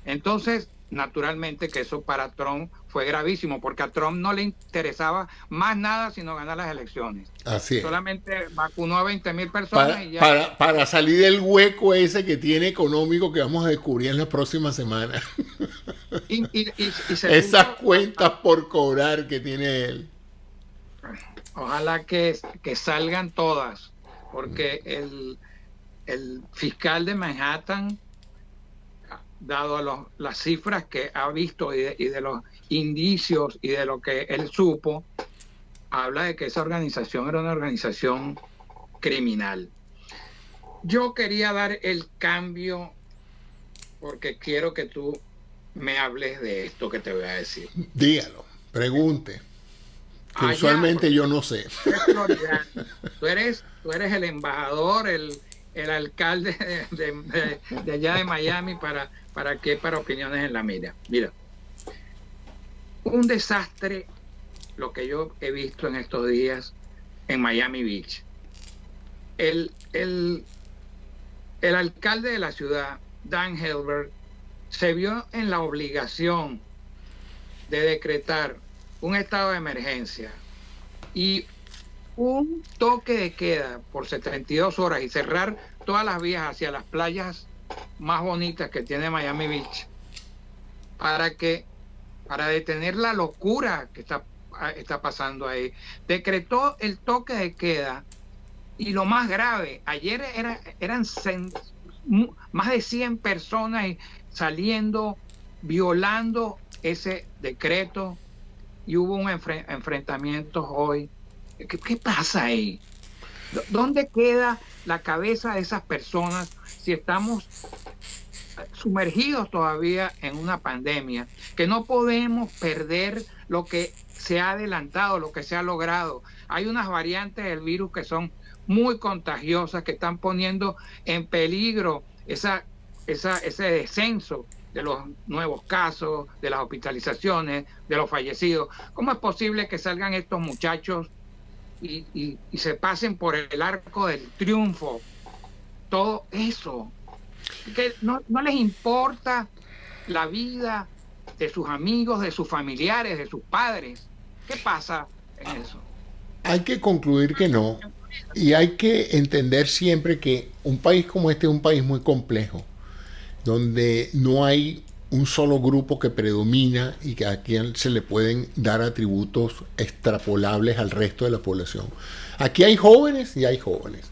Entonces, naturalmente que eso para Trump fue gravísimo, porque a Trump no le interesaba más nada sino ganar las elecciones. Así es. Solamente vacunó a 20,000 personas y ya... Para salir del hueco ese que tiene económico que vamos a descubrir en las próximas semanas. Esas cuentas por cobrar que tiene él. Ojalá que salgan todas, porque el fiscal de Manhattan, dado las cifras que ha visto y de los indicios y de lo que él supo, habla de que esa organización era una organización criminal. Yo quería dar el cambio porque quiero que tú me hables de esto que te voy a decir. Dígalo, pregunte. Que usualmente yo no sé. Tú eres el embajador, el alcalde de allá de Miami para opiniones en la mira. Mira, un desastre lo que yo he visto en estos días en Miami Beach. El alcalde de la ciudad, Dan Helberg, se vio en la obligación de decretar un estado de emergencia y un toque de queda por 72 horas y cerrar todas las vías hacia las playas más bonitas que tiene Miami Beach para detener la locura que está pasando ahí. Decretó el toque de queda y lo más grave, ayer eran más de 100 personas saliendo, violando ese decreto y hubo un enfrentamiento hoy. ¿Qué pasa ahí? ¿Dónde queda la cabeza de esas personas si estamos sumergidos todavía en una pandemia? Que no podemos perder lo que se ha adelantado, lo que se ha logrado. Hay unas variantes del virus que son muy contagiosas, que están poniendo en peligro ese descenso de los nuevos casos, de las hospitalizaciones, de los fallecidos. ¿Cómo es posible que salgan estos muchachos y se pasen por el arco del triunfo? Todo eso. Que no les importa la vida de sus amigos, de sus familiares, de sus padres. ¿Qué pasa en eso? Hay que concluir que no. Y hay que entender siempre que un país como este es un país muy complejo, donde no hay un solo grupo que predomina y que a quien se le pueden dar atributos extrapolables al resto de la población. Aquí hay jóvenes y hay jóvenes.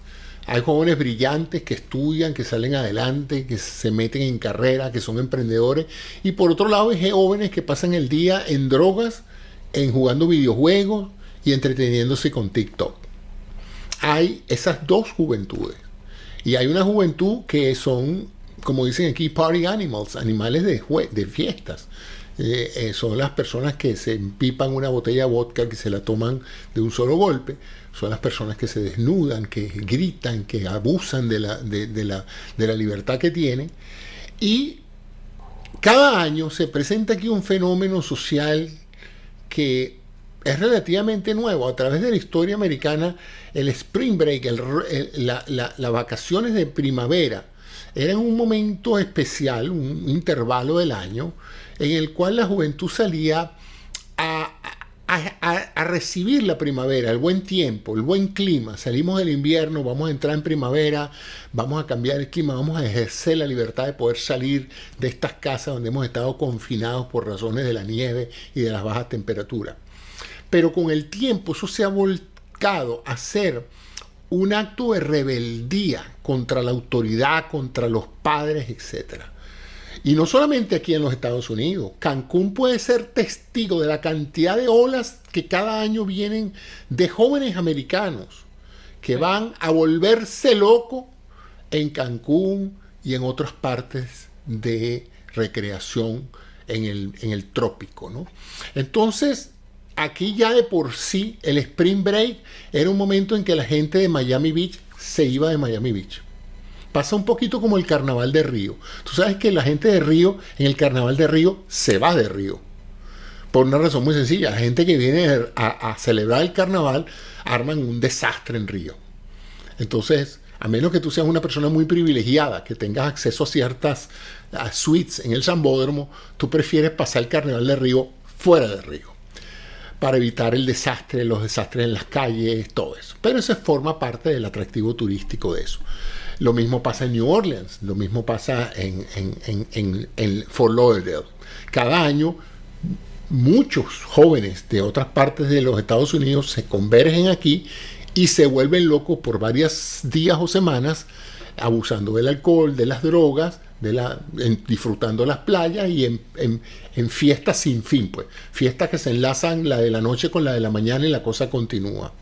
Hay jóvenes brillantes que estudian, que salen adelante, que se meten en carrera, que son emprendedores. Y por otro lado hay jóvenes que pasan el día en drogas, en jugando videojuegos y entreteniéndose con TikTok. Hay esas dos juventudes. Y hay una juventud que son, como dicen aquí, party animals, animales de fiestas. Son las personas que se empipan una botella de vodka, que se la toman de un solo golpe. Son las personas que se desnudan, que gritan, que abusan de la libertad que tienen. Y cada año se presenta aquí un fenómeno social que es relativamente nuevo. A través de la historia americana, el spring break, las vacaciones de primavera, eran un momento especial, un intervalo del año, en el cual la juventud salía a recibir la primavera, el buen tiempo, el buen clima. Salimos del invierno, vamos a entrar en primavera, vamos a cambiar el clima, vamos a ejercer la libertad de poder salir de estas casas donde hemos estado confinados por razones de la nieve y de las bajas temperaturas. Pero con el tiempo eso se ha volcado a ser un acto de rebeldía contra la autoridad, contra los padres, etc. Y no solamente aquí en los Estados Unidos. Cancún puede ser testigo de la cantidad de olas que cada año vienen de jóvenes americanos que van a volverse locos en Cancún y en otras partes de recreación en el trópico, ¿no? Entonces, aquí ya de por sí el Spring Break era un momento en que la gente de Miami Beach se iba de Miami Beach. Pasa un poquito como el Carnaval de Río. Tú sabes que la gente de Río, en el Carnaval de Río, se va de Río. Por una razón muy sencilla. La gente que viene a celebrar el Carnaval arman un desastre en Río. Entonces, a menos que tú seas una persona muy privilegiada, que tengas acceso a ciertas suites en el Sambódromo, tú prefieres pasar el Carnaval de Río fuera de Río, para evitar el desastre, los desastres en las calles, todo eso. Pero eso forma parte del atractivo turístico de eso. Lo mismo pasa en New Orleans, lo mismo pasa en Fort Lauderdale. Cada año muchos jóvenes de otras partes de los Estados Unidos se convergen aquí y se vuelven locos por varios días o semanas, abusando del alcohol, de las drogas, disfrutando las playas y en fiestas sin fin, pues. Fiestas que se enlazan la de la noche con la de la mañana y la cosa continúa.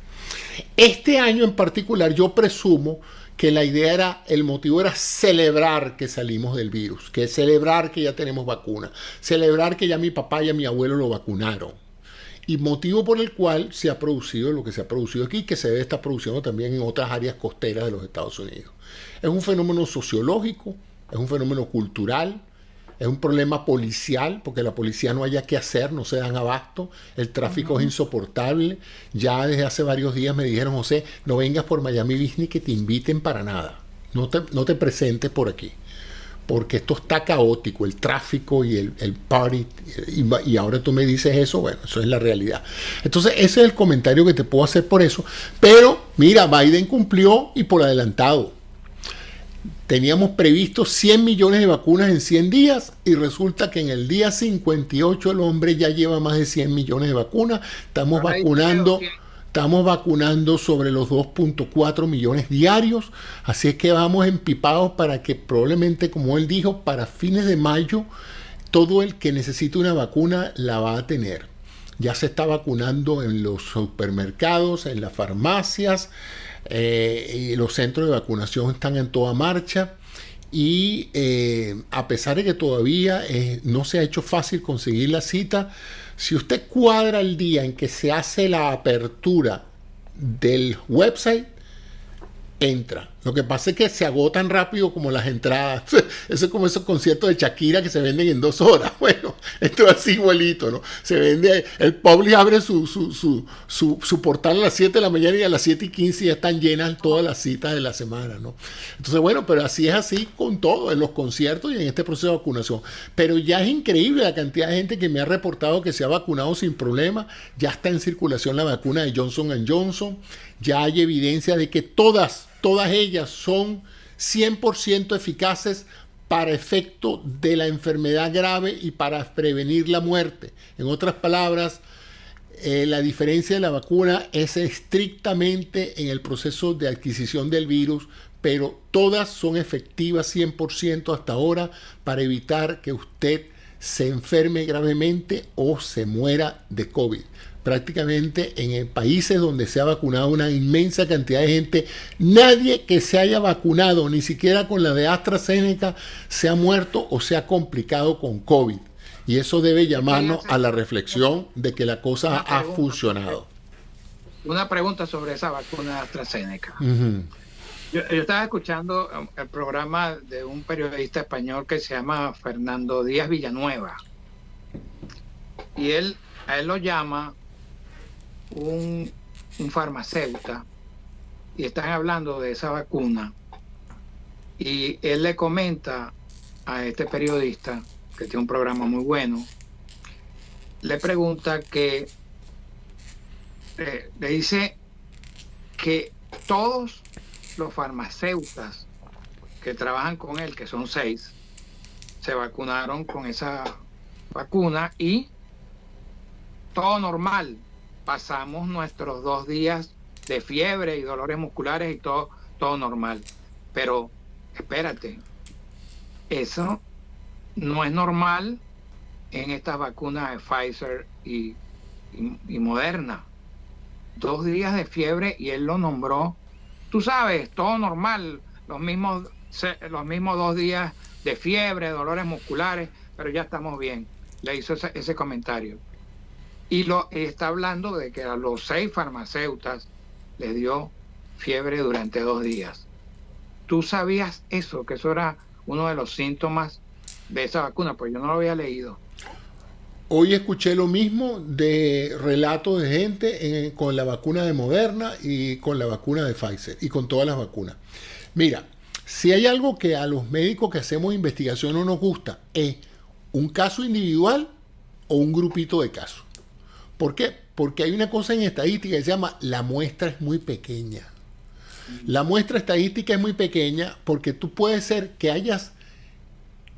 Este año en particular yo presumo que la idea era, el motivo era celebrar que salimos del virus, que celebrar que ya tenemos vacuna, celebrar que ya mi papá y a mi abuelo lo vacunaron. Y motivo por el cual se ha producido lo que se ha producido aquí, que se debe estar produciendo también en otras áreas costeras de los Estados Unidos. Es un fenómeno sociológico, es un fenómeno cultural, es un problema policial, porque la policía no haya qué hacer, no se dan abasto, el tráfico es insoportable. Ya desde hace varios días me dijeron: José, no vengas por Miami Beach ni que te inviten para nada, no te presentes por aquí, porque esto está caótico, el tráfico y el party, y ahora tú me dices eso. Bueno, eso es la realidad. Entonces ese es el comentario que te puedo hacer por eso. Pero mira, Biden cumplió y por adelantado. Teníamos previsto 100 millones de vacunas en 100 días y resulta que en el día 58 el hombre ya lleva más de 100 millones de vacunas. Estamos vacunando sobre los 2.4 millones diarios. Así es que vamos empipados para que probablemente, como él dijo, para fines de mayo todo el que necesite una vacuna la va a tener. Ya se está vacunando en los supermercados, en las farmacias. Y los centros de vacunación están en toda marcha y a pesar de que todavía no se ha hecho fácil conseguir la cita, si usted cuadra el día en que se hace la apertura del website, entra. Lo que pasa es que se agotan rápido como las entradas. Eso es como esos conciertos de Shakira que se venden en 2 horas. Bueno, esto es así igualito, ¿no? Se vende, el Publix abre su portal a las 7 de la mañana y a las 7:15 ya están llenas todas las citas de la semana, ¿no? Entonces, bueno, pero así es así con todo, en los conciertos y en este proceso de vacunación. Pero ya es increíble la cantidad de gente que me ha reportado que se ha vacunado sin problema. Ya está en circulación la vacuna de Johnson & Johnson. Ya hay evidencia de que todas ellas son 100% eficaces para efecto de la enfermedad grave y para prevenir la muerte. En otras palabras, la diferencia de la vacuna es estrictamente en el proceso de adquisición del virus, pero todas son efectivas 100% hasta ahora para evitar que usted se enferme gravemente o se muera de COVID. Prácticamente en países donde se ha vacunado una inmensa cantidad de gente, nadie que se haya vacunado, ni siquiera con la de AstraZeneca, se ha muerto o se ha complicado con COVID. Y eso debe llamarnos a la reflexión de que la cosa ha funcionado. Una pregunta sobre esa vacuna AstraZeneca. Yo estaba escuchando el programa de un periodista español que se llama Fernando Díaz Villanueva. Y a él lo llama un farmacéutico y están hablando de esa vacuna. Y él le comenta a este periodista, que tiene un programa muy bueno, le pregunta que, le dice que todos los farmacéuticos que trabajan con él, que son 6, se vacunaron con esa vacuna y todo normal. Pasamos nuestros 2 días de fiebre y dolores musculares y todo normal. Pero espérate, eso no es normal en estas vacunas de Pfizer y Moderna. 2 días de fiebre y él lo nombró, tú sabes, todo normal, los mismos 2 días de fiebre, dolores musculares, pero ya estamos bien. Le hizo ese comentario. Y está hablando de que a los 6 farmacéuticos les dio fiebre durante 2 días. ¿Tú sabías eso? Que eso era uno de los síntomas de esa vacuna, pues yo no lo había leído. Hoy escuché lo mismo de relatos de gente con la vacuna de Moderna y con la vacuna de Pfizer y con todas las vacunas. Mira, si hay algo que a los médicos que hacemos investigación no nos gusta, es un caso individual o un grupito de casos. ¿Por qué? Porque hay una cosa en estadística que se llama la muestra es muy pequeña. La muestra estadística es muy pequeña porque tú puedes ser que hayas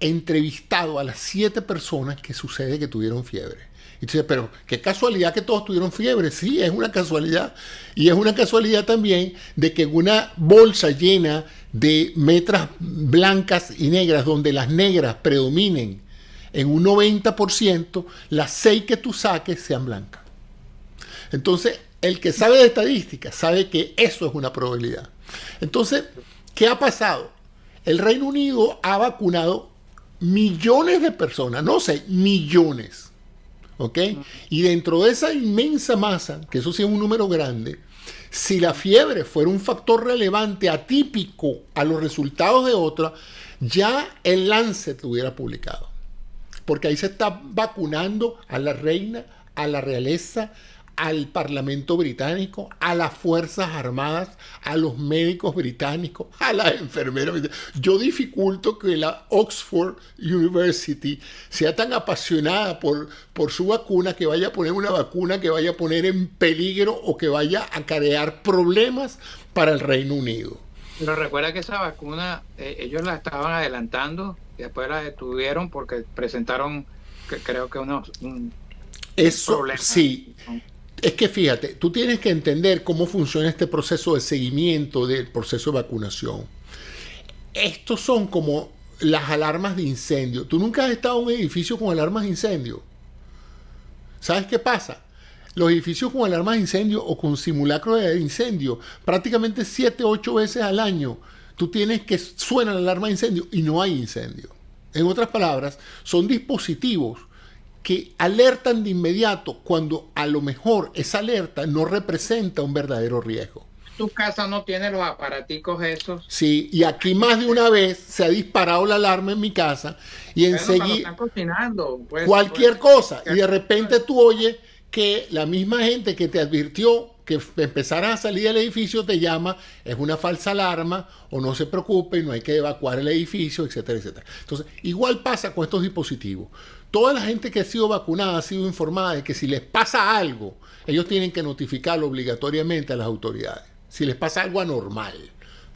entrevistado a las 7 personas que sucede que tuvieron fiebre. Y tú dices, pero qué casualidad que todos tuvieron fiebre. Sí, es una casualidad. Y es una casualidad también de que en una bolsa llena de metras blancas y negras, donde las negras predominen en un 90%, las 6 que tú saques sean blancas. Entonces, el que sabe de estadística sabe que eso es una probabilidad. Entonces, ¿qué ha pasado? El Reino Unido ha vacunado millones de personas, no sé, millones. ¿Ok? Y dentro de esa inmensa masa, que eso sí es un número grande, si la fiebre fuera un factor relevante, atípico a los resultados de otra, ya el Lancet lo hubiera publicado. Porque ahí se está vacunando a la reina, a la realeza, al Parlamento británico, a las Fuerzas Armadas, a los médicos británicos, a las enfermeras. Yo dificulto que la Oxford University sea tan apasionada por su vacuna que vaya a poner una vacuna que vaya a poner en peligro o que vaya a crear problemas para el Reino Unido. Pero recuerda que esa vacuna, ellos la estaban adelantando y después la detuvieron porque presentaron, creo que un problema. Sí. Es que fíjate, tú tienes que entender cómo funciona este proceso de seguimiento del proceso de vacunación. Estos son como las alarmas de incendio. ¿Tú nunca has estado en un edificio con alarmas de incendio? ¿Sabes qué pasa? Los edificios con alarmas de incendio o con simulacros de incendio, prácticamente 7, 8 veces al año, tú tienes que suena la alarma de incendio y no hay incendio. En otras palabras, son dispositivos que alertan de inmediato cuando a lo mejor esa alerta no representa un verdadero riesgo. tu casa no tiene los aparaticos esos. Sí, y aquí más de una vez se ha disparado la alarma en mi casa y enseguida están cocinando. Cualquier cosa. Y de repente tú oyes que la misma gente que te advirtió que empezaras a salir del edificio te llama, es una falsa alarma, o no se preocupe, no hay que evacuar el edificio, etcétera, etcétera. Entonces, igual pasa con estos dispositivos. Toda la gente que ha sido vacunada ha sido informada de que si les pasa algo, ellos tienen que notificarlo obligatoriamente a las autoridades. Si les pasa algo anormal,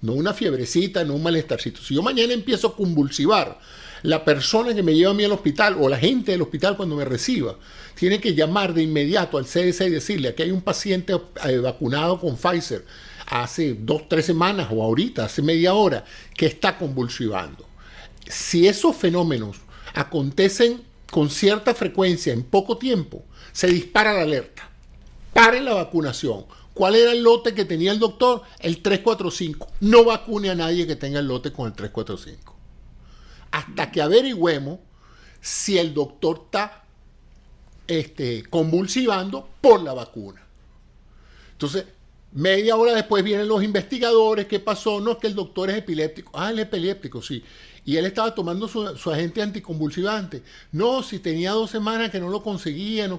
no una fiebrecita, no un malestarcito. Si yo mañana empiezo a convulsivar, la persona que me lleva a mí al hospital o la gente del hospital cuando me reciba tiene que llamar de inmediato al CDC y decirle que hay un paciente vacunado con Pfizer hace 2-3 semanas o ahorita, hace media hora, que está convulsivando. Si esos fenómenos acontecen con cierta frecuencia en poco tiempo, se dispara la alerta. Paren la vacunación. ¿Cuál era el lote que tenía el doctor? El 345. No vacune a nadie que tenga el lote con el 345. Hasta que averigüemos si el doctor está convulsivando por la vacuna. Entonces, media hora después vienen los investigadores. ¿Qué pasó? No, es que el doctor es epiléptico. Ah, él es epiléptico, sí. Y él estaba tomando su agente anticonvulsivante. No, si tenía 2 semanas que no lo conseguía,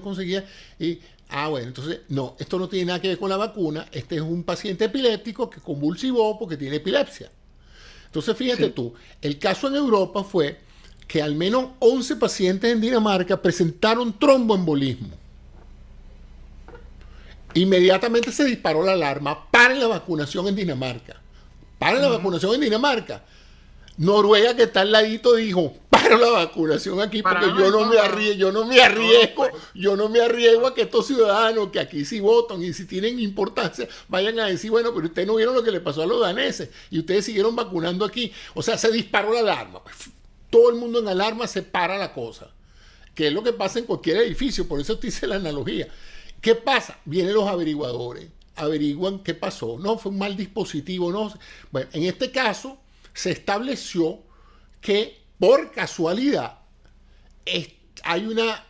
Y, bueno, entonces, no, esto no tiene nada que ver con la vacuna. Este es un paciente epiléptico que convulsivó porque tiene epilepsia. Entonces, fíjate tú, el caso en Europa fue que al menos 11 pacientes en Dinamarca presentaron tromboembolismo. Inmediatamente se disparó la alarma. Paren la vacunación en Dinamarca. Paren la vacunación en Dinamarca. Noruega, que está al ladito, dijo, paro la vacunación aquí porque yo no me arriesgo a que estos ciudadanos que aquí sí votan y si tienen importancia vayan a decir, bueno, pero ustedes no vieron lo que le pasó a los daneses y ustedes siguieron vacunando aquí. O sea, se disparó la alarma. Todo el mundo en alarma, se para la cosa. Que es lo que pasa en cualquier edificio, por eso te hice la analogía. ¿Qué pasa? Vienen los averiguadores, averiguan qué pasó. No, fue un mal dispositivo, no. Bueno, en este caso se estableció que por casualidad hay una...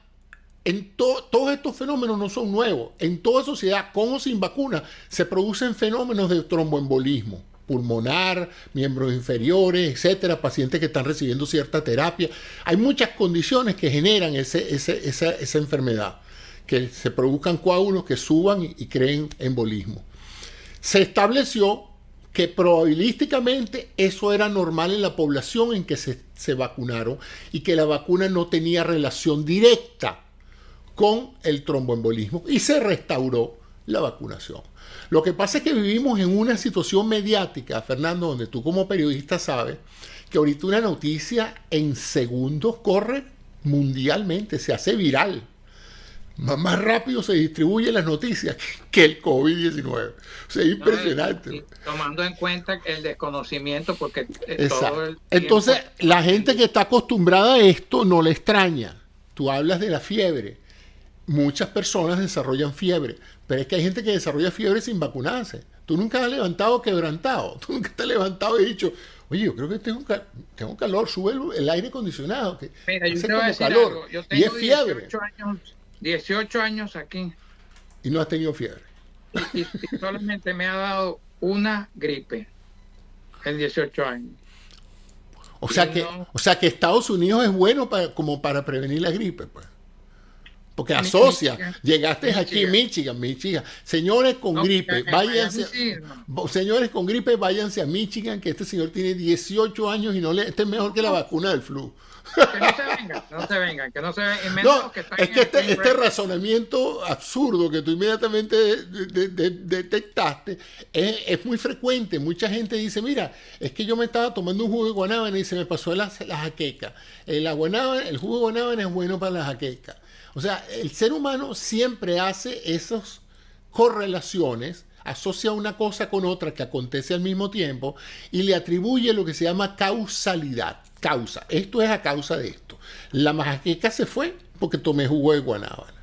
todos estos fenómenos no son nuevos. En toda sociedad, con o sin vacuna, se producen fenómenos de tromboembolismo pulmonar, miembros inferiores, etcétera, pacientes que están recibiendo cierta terapia. Hay muchas condiciones que generan esa enfermedad, que se produzcan coágulos que suban y creen embolismo. Se estableció que probabilísticamente eso era normal en la población en que se vacunaron y que la vacuna no tenía relación directa con el tromboembolismo y se restauró la vacunación. Lo que pasa es que vivimos en una situación mediática, Fernando, donde tú como periodista sabes que ahorita una noticia en segundos corre mundialmente, se hace viral. Más rápido se distribuyen las noticias que el COVID-19. O sea, es impresionante. Y tomando en cuenta el desconocimiento, porque todo el Entonces, la gente que está acostumbrada a esto no le extraña. Tú hablas de la fiebre. Muchas personas desarrollan fiebre, pero es que hay gente que desarrolla fiebre sin vacunarse. Tú nunca has levantado quebrantado. Tú nunca te has levantado y dicho, oye, yo creo que tengo calor, sube el aire acondicionado. Que mira, yo te voy a decir algo. Yo tengo y es fiebre. 18 años aquí. Y no has tenido fiebre. Y solamente me ha dado una gripe en 18 años. O sea que Estados Unidos es bueno como para prevenir la gripe, pues. Porque asocia, llegaste aquí Michigan. Señores con gripe, váyanse. Señores con gripe, váyanse a Michigan, que este señor tiene 18 años y este es mejor que la vacuna del flu. Que no se vengan. No, es que este razonamiento absurdo que tú inmediatamente detectaste es muy frecuente. Mucha gente dice, mira, es que yo me estaba tomando un jugo de guanábana y se me pasó la jaqueca. El jugo de guanábana es bueno para la jaqueca. O sea, el ser humano siempre hace esas correlaciones, asocia una cosa con otra que acontece al mismo tiempo y le atribuye lo que se llama causalidad. Causa. Esto es a causa de esto. La jaqueca se fue porque tomé jugo de guanábana.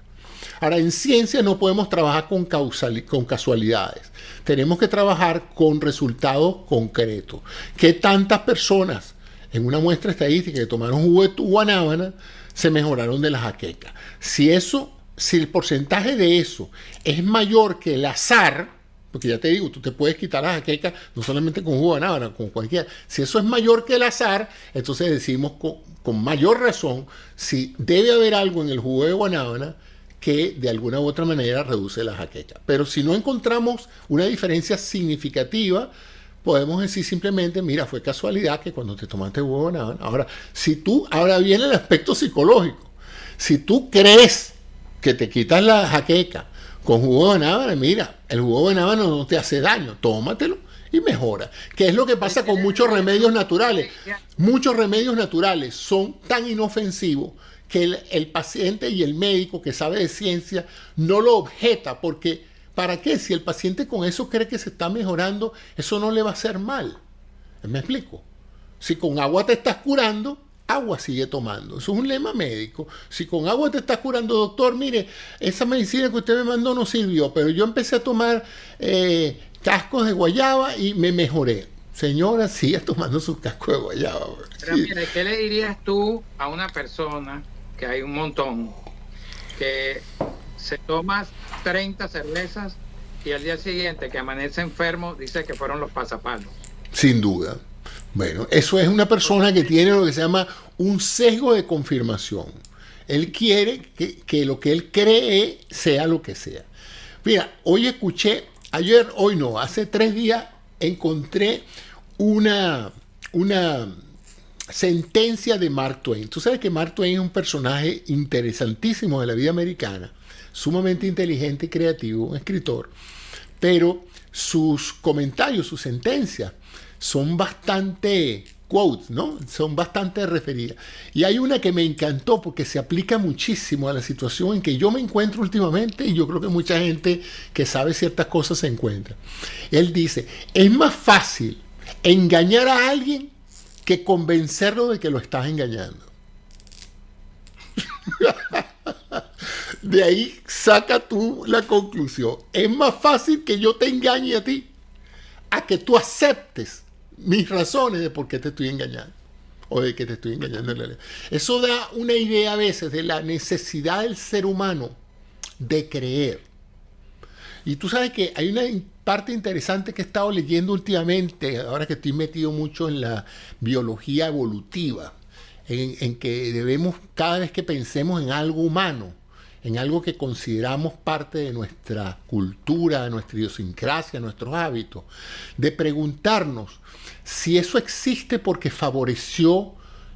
Ahora, en ciencia no podemos trabajar con casualidades. Tenemos que trabajar con resultados concretos. ¿Qué tantas personas en una muestra estadística que tomaron jugo de guanábana se mejoraron de la jaqueca? Si el porcentaje de eso es mayor que el azar, Porque ya te digo, tú te puedes quitar la jaqueca no solamente con jugo de nábana, con cualquiera. Si eso es mayor que el azar, entonces decimos con mayor razón si debe haber algo en el jugo de guanábana que de alguna u otra manera reduce la jaqueca. Pero si no encontramos una diferencia significativa, podemos decir simplemente, mira, fue casualidad que cuando te tomaste jugo de guanábana. Ahora viene el aspecto psicológico. Si tú crees que te quitas la jaqueca con jugo de nábana, mira, el jugo de nábana no te hace daño, tómatelo y mejora. ¿Qué es lo que pasa con muchos remedios naturales? Muchos remedios naturales son tan inofensivos que el paciente y el médico que sabe de ciencia no lo objeta, porque ¿para qué? Si el paciente con eso cree que se está mejorando, eso no le va a hacer mal. ¿Me explico? Si con agua te estás curando, agua sigue tomando. Eso es un lema médico. Si con agua te estás curando, doctor, mire, esa medicina que usted me mandó no sirvió, pero yo empecé a tomar cascos de guayaba y me mejoré. Señora, sigue tomando sus cascos de guayaba. Pero mire, ¿qué le dirías tú a una persona, que hay un montón, que se toma 30 cervezas y al día siguiente que amanece enfermo dice que fueron los pasapalos? Sin duda. Bueno, eso es una persona que tiene lo que se llama un sesgo de confirmación. Él quiere que lo que él cree sea lo que sea. Mira, hace 3 días encontré una sentencia de Mark Twain. Tú sabes que Mark Twain es un personaje interesantísimo de la vida americana, sumamente inteligente y creativo, un escritor, pero sus comentarios, sus sentencias, son bastante quotes, ¿no? Son bastante referidas. Y hay una que me encantó porque se aplica muchísimo a la situación en que yo me encuentro últimamente, y yo creo que mucha gente que sabe ciertas cosas se encuentra. Él dice, es más fácil engañar a alguien que convencerlo de que lo estás engañando. De ahí saca tú la conclusión. Es más fácil que yo te engañe a ti, a que tú aceptes mis razones de por qué te estoy engañando o de que te estoy engañando en realidad. Eso da una idea a veces de la necesidad del ser humano de creer. Y tú sabes que hay una parte interesante que he estado leyendo últimamente, ahora que estoy metido mucho en la biología evolutiva, en que debemos, cada vez que pensemos en algo humano, en algo que consideramos parte de nuestra cultura, de nuestra idiosincrasia, nuestros hábitos, de preguntarnos si eso existe porque favoreció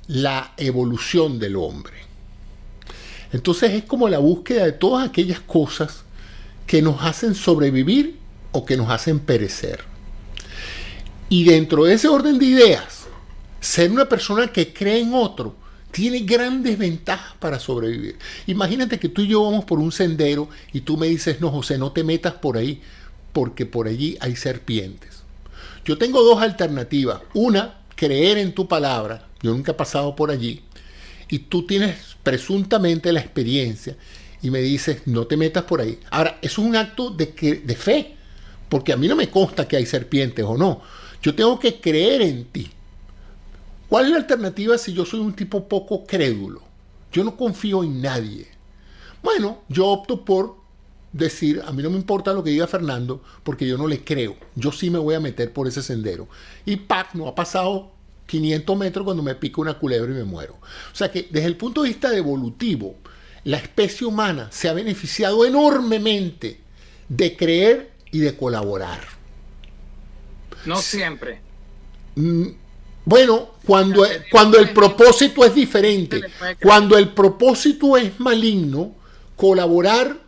la evolución del hombre. Entonces es como la búsqueda de todas aquellas cosas que nos hacen sobrevivir o que nos hacen perecer. Y dentro de ese orden de ideas, ser una persona que cree en otro tiene grandes ventajas para sobrevivir. Imagínate que tú y yo vamos por un sendero y tú me dices, no, José, no te metas por ahí, porque por allí hay serpientes. Yo tengo 2 alternativas. Una, creer en tu palabra. Yo nunca he pasado por allí. Y tú tienes presuntamente la experiencia y me dices, no te metas por ahí. Ahora, eso es un acto de fe, porque a mí no me consta que hay serpientes o no. Yo tengo que creer en ti. ¿Cuál es la alternativa si yo soy un tipo poco crédulo? Yo no confío en nadie. Bueno, yo opto por decir, a mí no me importa lo que diga Fernando, porque yo no le creo. Yo sí me voy a meter por ese sendero. Y no ha pasado 500 metros cuando me pica una culebra y me muero. O sea que desde el punto de vista evolutivo, la especie humana se ha beneficiado enormemente de creer y de colaborar. No siempre. Bueno, cuando el propósito es diferente, cuando el propósito es maligno, colaborar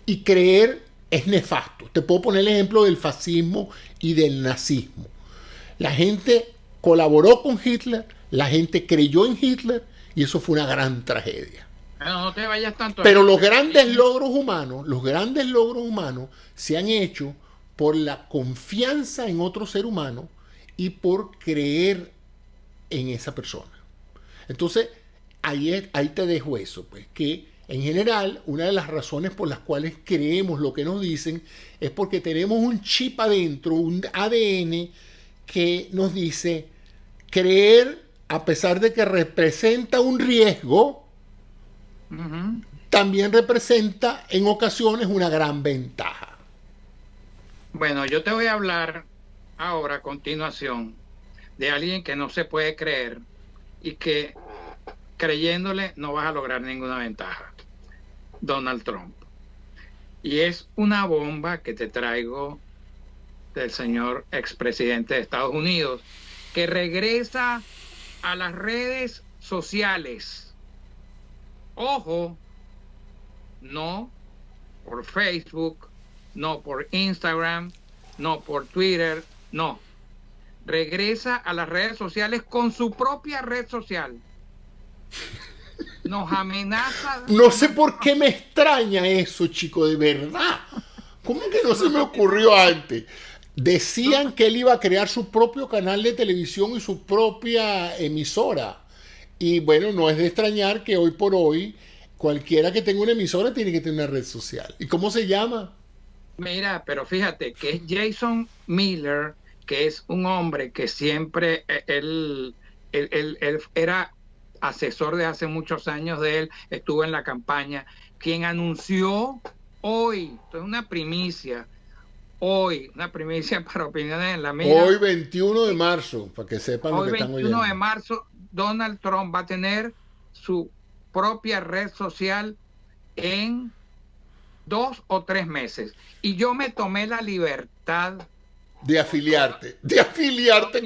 y creer es nefasto. Te puedo poner el ejemplo del fascismo y del nazismo. La gente colaboró con Hitler, la gente creyó en Hitler y eso fue una gran tragedia. No te vayas tanto. Pero los grandes logros humanos se han hecho por la confianza en otro ser humano y por creer en esa persona. Entonces, ahí te dejo eso, pues, que en general, una de las razones por las cuales creemos lo que nos dicen es porque tenemos un chip adentro, un ADN que nos dice creer, a pesar de que representa un riesgo, también representa en ocasiones una gran ventaja. Bueno, yo te voy a hablar ahora a continuación de alguien que no se puede creer y que creyéndole no vas a lograr ninguna ventaja. Donald Trump. Y es una bomba que te traigo del señor expresidente de Estados Unidos, que regresa a las redes sociales. Ojo, no por Facebook, no por Instagram, no por Twitter, no. Regresa a las redes sociales con su propia red social. Nos amenaza. No sé por qué me extraña eso, chico, de verdad. ¿Cómo que no se me ocurrió antes? Decían que él iba a crear su propio canal de televisión y su propia emisora. Y bueno, no es de extrañar que hoy por hoy cualquiera que tenga una emisora tiene que tener una red social. ¿Y cómo se llama? Mira, pero fíjate que es Jason Miller, que es un hombre que siempre él era asesor de hace muchos años de él, estuvo en la campaña, quien anunció hoy, esto es una primicia para Opiniones en la Mira. Hoy 21 de marzo, para que sepan lo que están oyendo. Hoy 21 de marzo, Donald Trump va a tener su propia red social en 2 o 3 meses. Y yo me tomé la libertad de afiliarte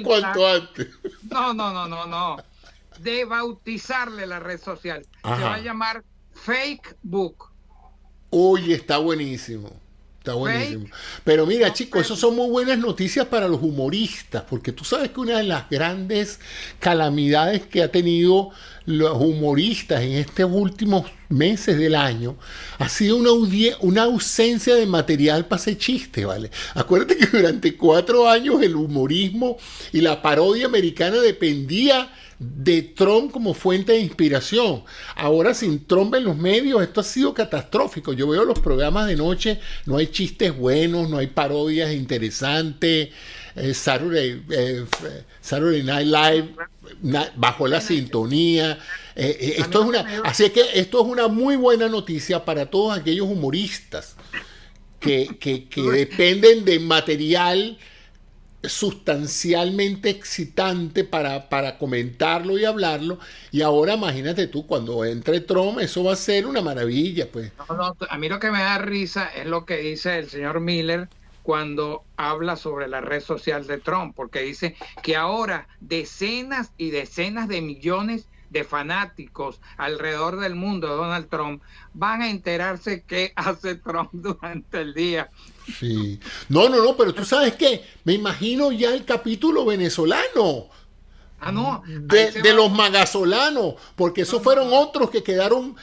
cuanto antes. No. De bautizarle la red social. Ajá. Se va a llamar Facebook. Uy, está buenísimo. Está buenísimo. Pero mira, chicos, eso son muy buenas noticias para los humoristas, porque tú sabes que una de las grandes calamidades que ha tenido los humoristas en estos últimos meses del año ha sido una ausencia de material para hacer chiste, ¿vale? Acuérdate que durante 4 años el humorismo y la parodia americana dependía de Trump como fuente de inspiración. Ahora sin Trump en los medios esto ha sido catastrófico. Yo veo los programas de noche, no hay chistes buenos, no hay parodias interesantes. Saturday Night Live bajo la sintonía. Así que esto es una muy buena noticia para todos aquellos humoristas que dependen de material sustancialmente excitante para comentarlo y hablarlo. Y ahora imagínate tú, cuando entre Trump, eso va a ser una maravilla, pues. No, a mí lo que me da risa es lo que dice el señor Miller cuando habla sobre la red social de Trump, porque dice que ahora decenas y decenas de millones de fanáticos alrededor del mundo de Donald Trump van a enterarse qué hace Trump durante el día. Sí. No, pero tú sabes qué, me imagino ya el capítulo venezolano. No, de los magasolanos, porque esos fueron otros que quedaron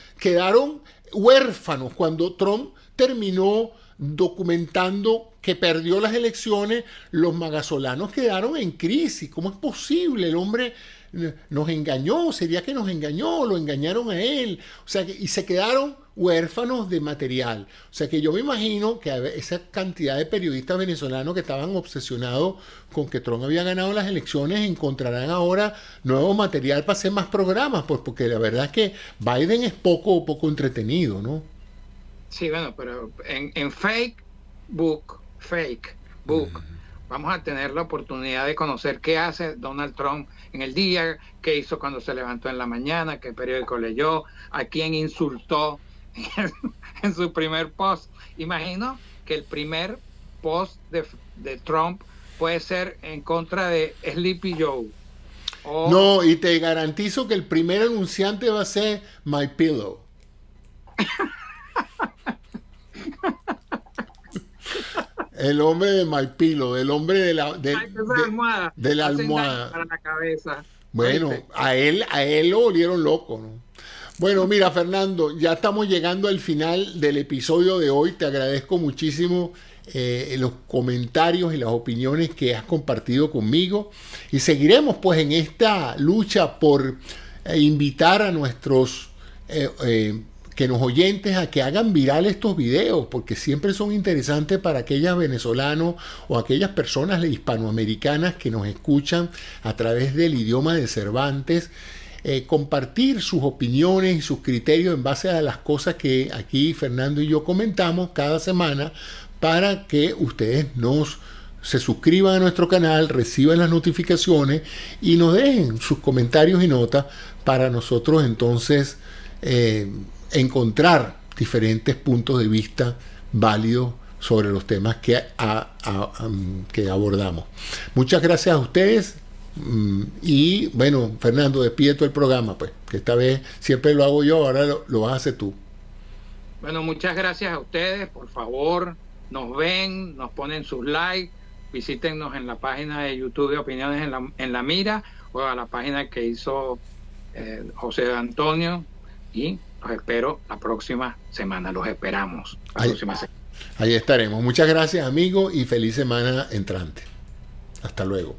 huérfanos cuando Trump terminó documentando que perdió las elecciones. Los magasolanos quedaron en crisis. ¿Cómo es posible? El hombre nos engañó, sería que nos engañó, lo engañaron a él, o sea, y se quedaron huérfanos de material. O sea que yo me imagino que esa cantidad de periodistas venezolanos que estaban obsesionados con que Trump había ganado las elecciones encontrarán ahora nuevo material para hacer más programas, pues porque la verdad es que Biden es poco entretenido, ¿no? Sí, bueno, pero en Facebook vamos a tener la oportunidad de conocer qué hace Donald Trump en el día, qué hizo cuando se levantó en la mañana, qué periódico leyó, a quién insultó en su primer post. Imagino que el primer post de Trump puede ser en contra de Sleepy Joe. No, y te garantizo que el primer anunciante va a ser My Pillow. El hombre de My Pillow, el hombre de la almohada. Para la cabeza. Bueno, a él lo volvieron loco, ¿no? Bueno, mira, Fernando, ya estamos llegando al final del episodio de hoy. Te agradezco muchísimo los comentarios y las opiniones que has compartido conmigo. Y seguiremos pues en esta lucha por invitar a nuestros que nos oyentes a que hagan viral estos videos, porque siempre son interesantes para aquellos venezolanos o aquellas personas hispanoamericanas que nos escuchan a través del idioma de Cervantes, compartir sus opiniones y sus criterios en base a las cosas que aquí Fernando y yo comentamos cada semana para que ustedes se suscriban a nuestro canal, reciban las notificaciones y nos dejen sus comentarios y notas para nosotros entonces encontrar diferentes puntos de vista válidos sobre los temas que abordamos. Muchas gracias a ustedes. Y bueno, Fernando, despide el programa, pues, que esta vez siempre lo hago yo, ahora lo vas a hacer tú. Bueno, muchas gracias a ustedes, por favor, nos ven, nos ponen sus likes, visítennos en la página de YouTube de Opiniones en la Mira, o a la página que hizo José Antonio, y los espero la próxima semana, los esperamos la próxima semana. Ahí estaremos. Muchas gracias, amigos, y feliz semana entrante. Hasta luego.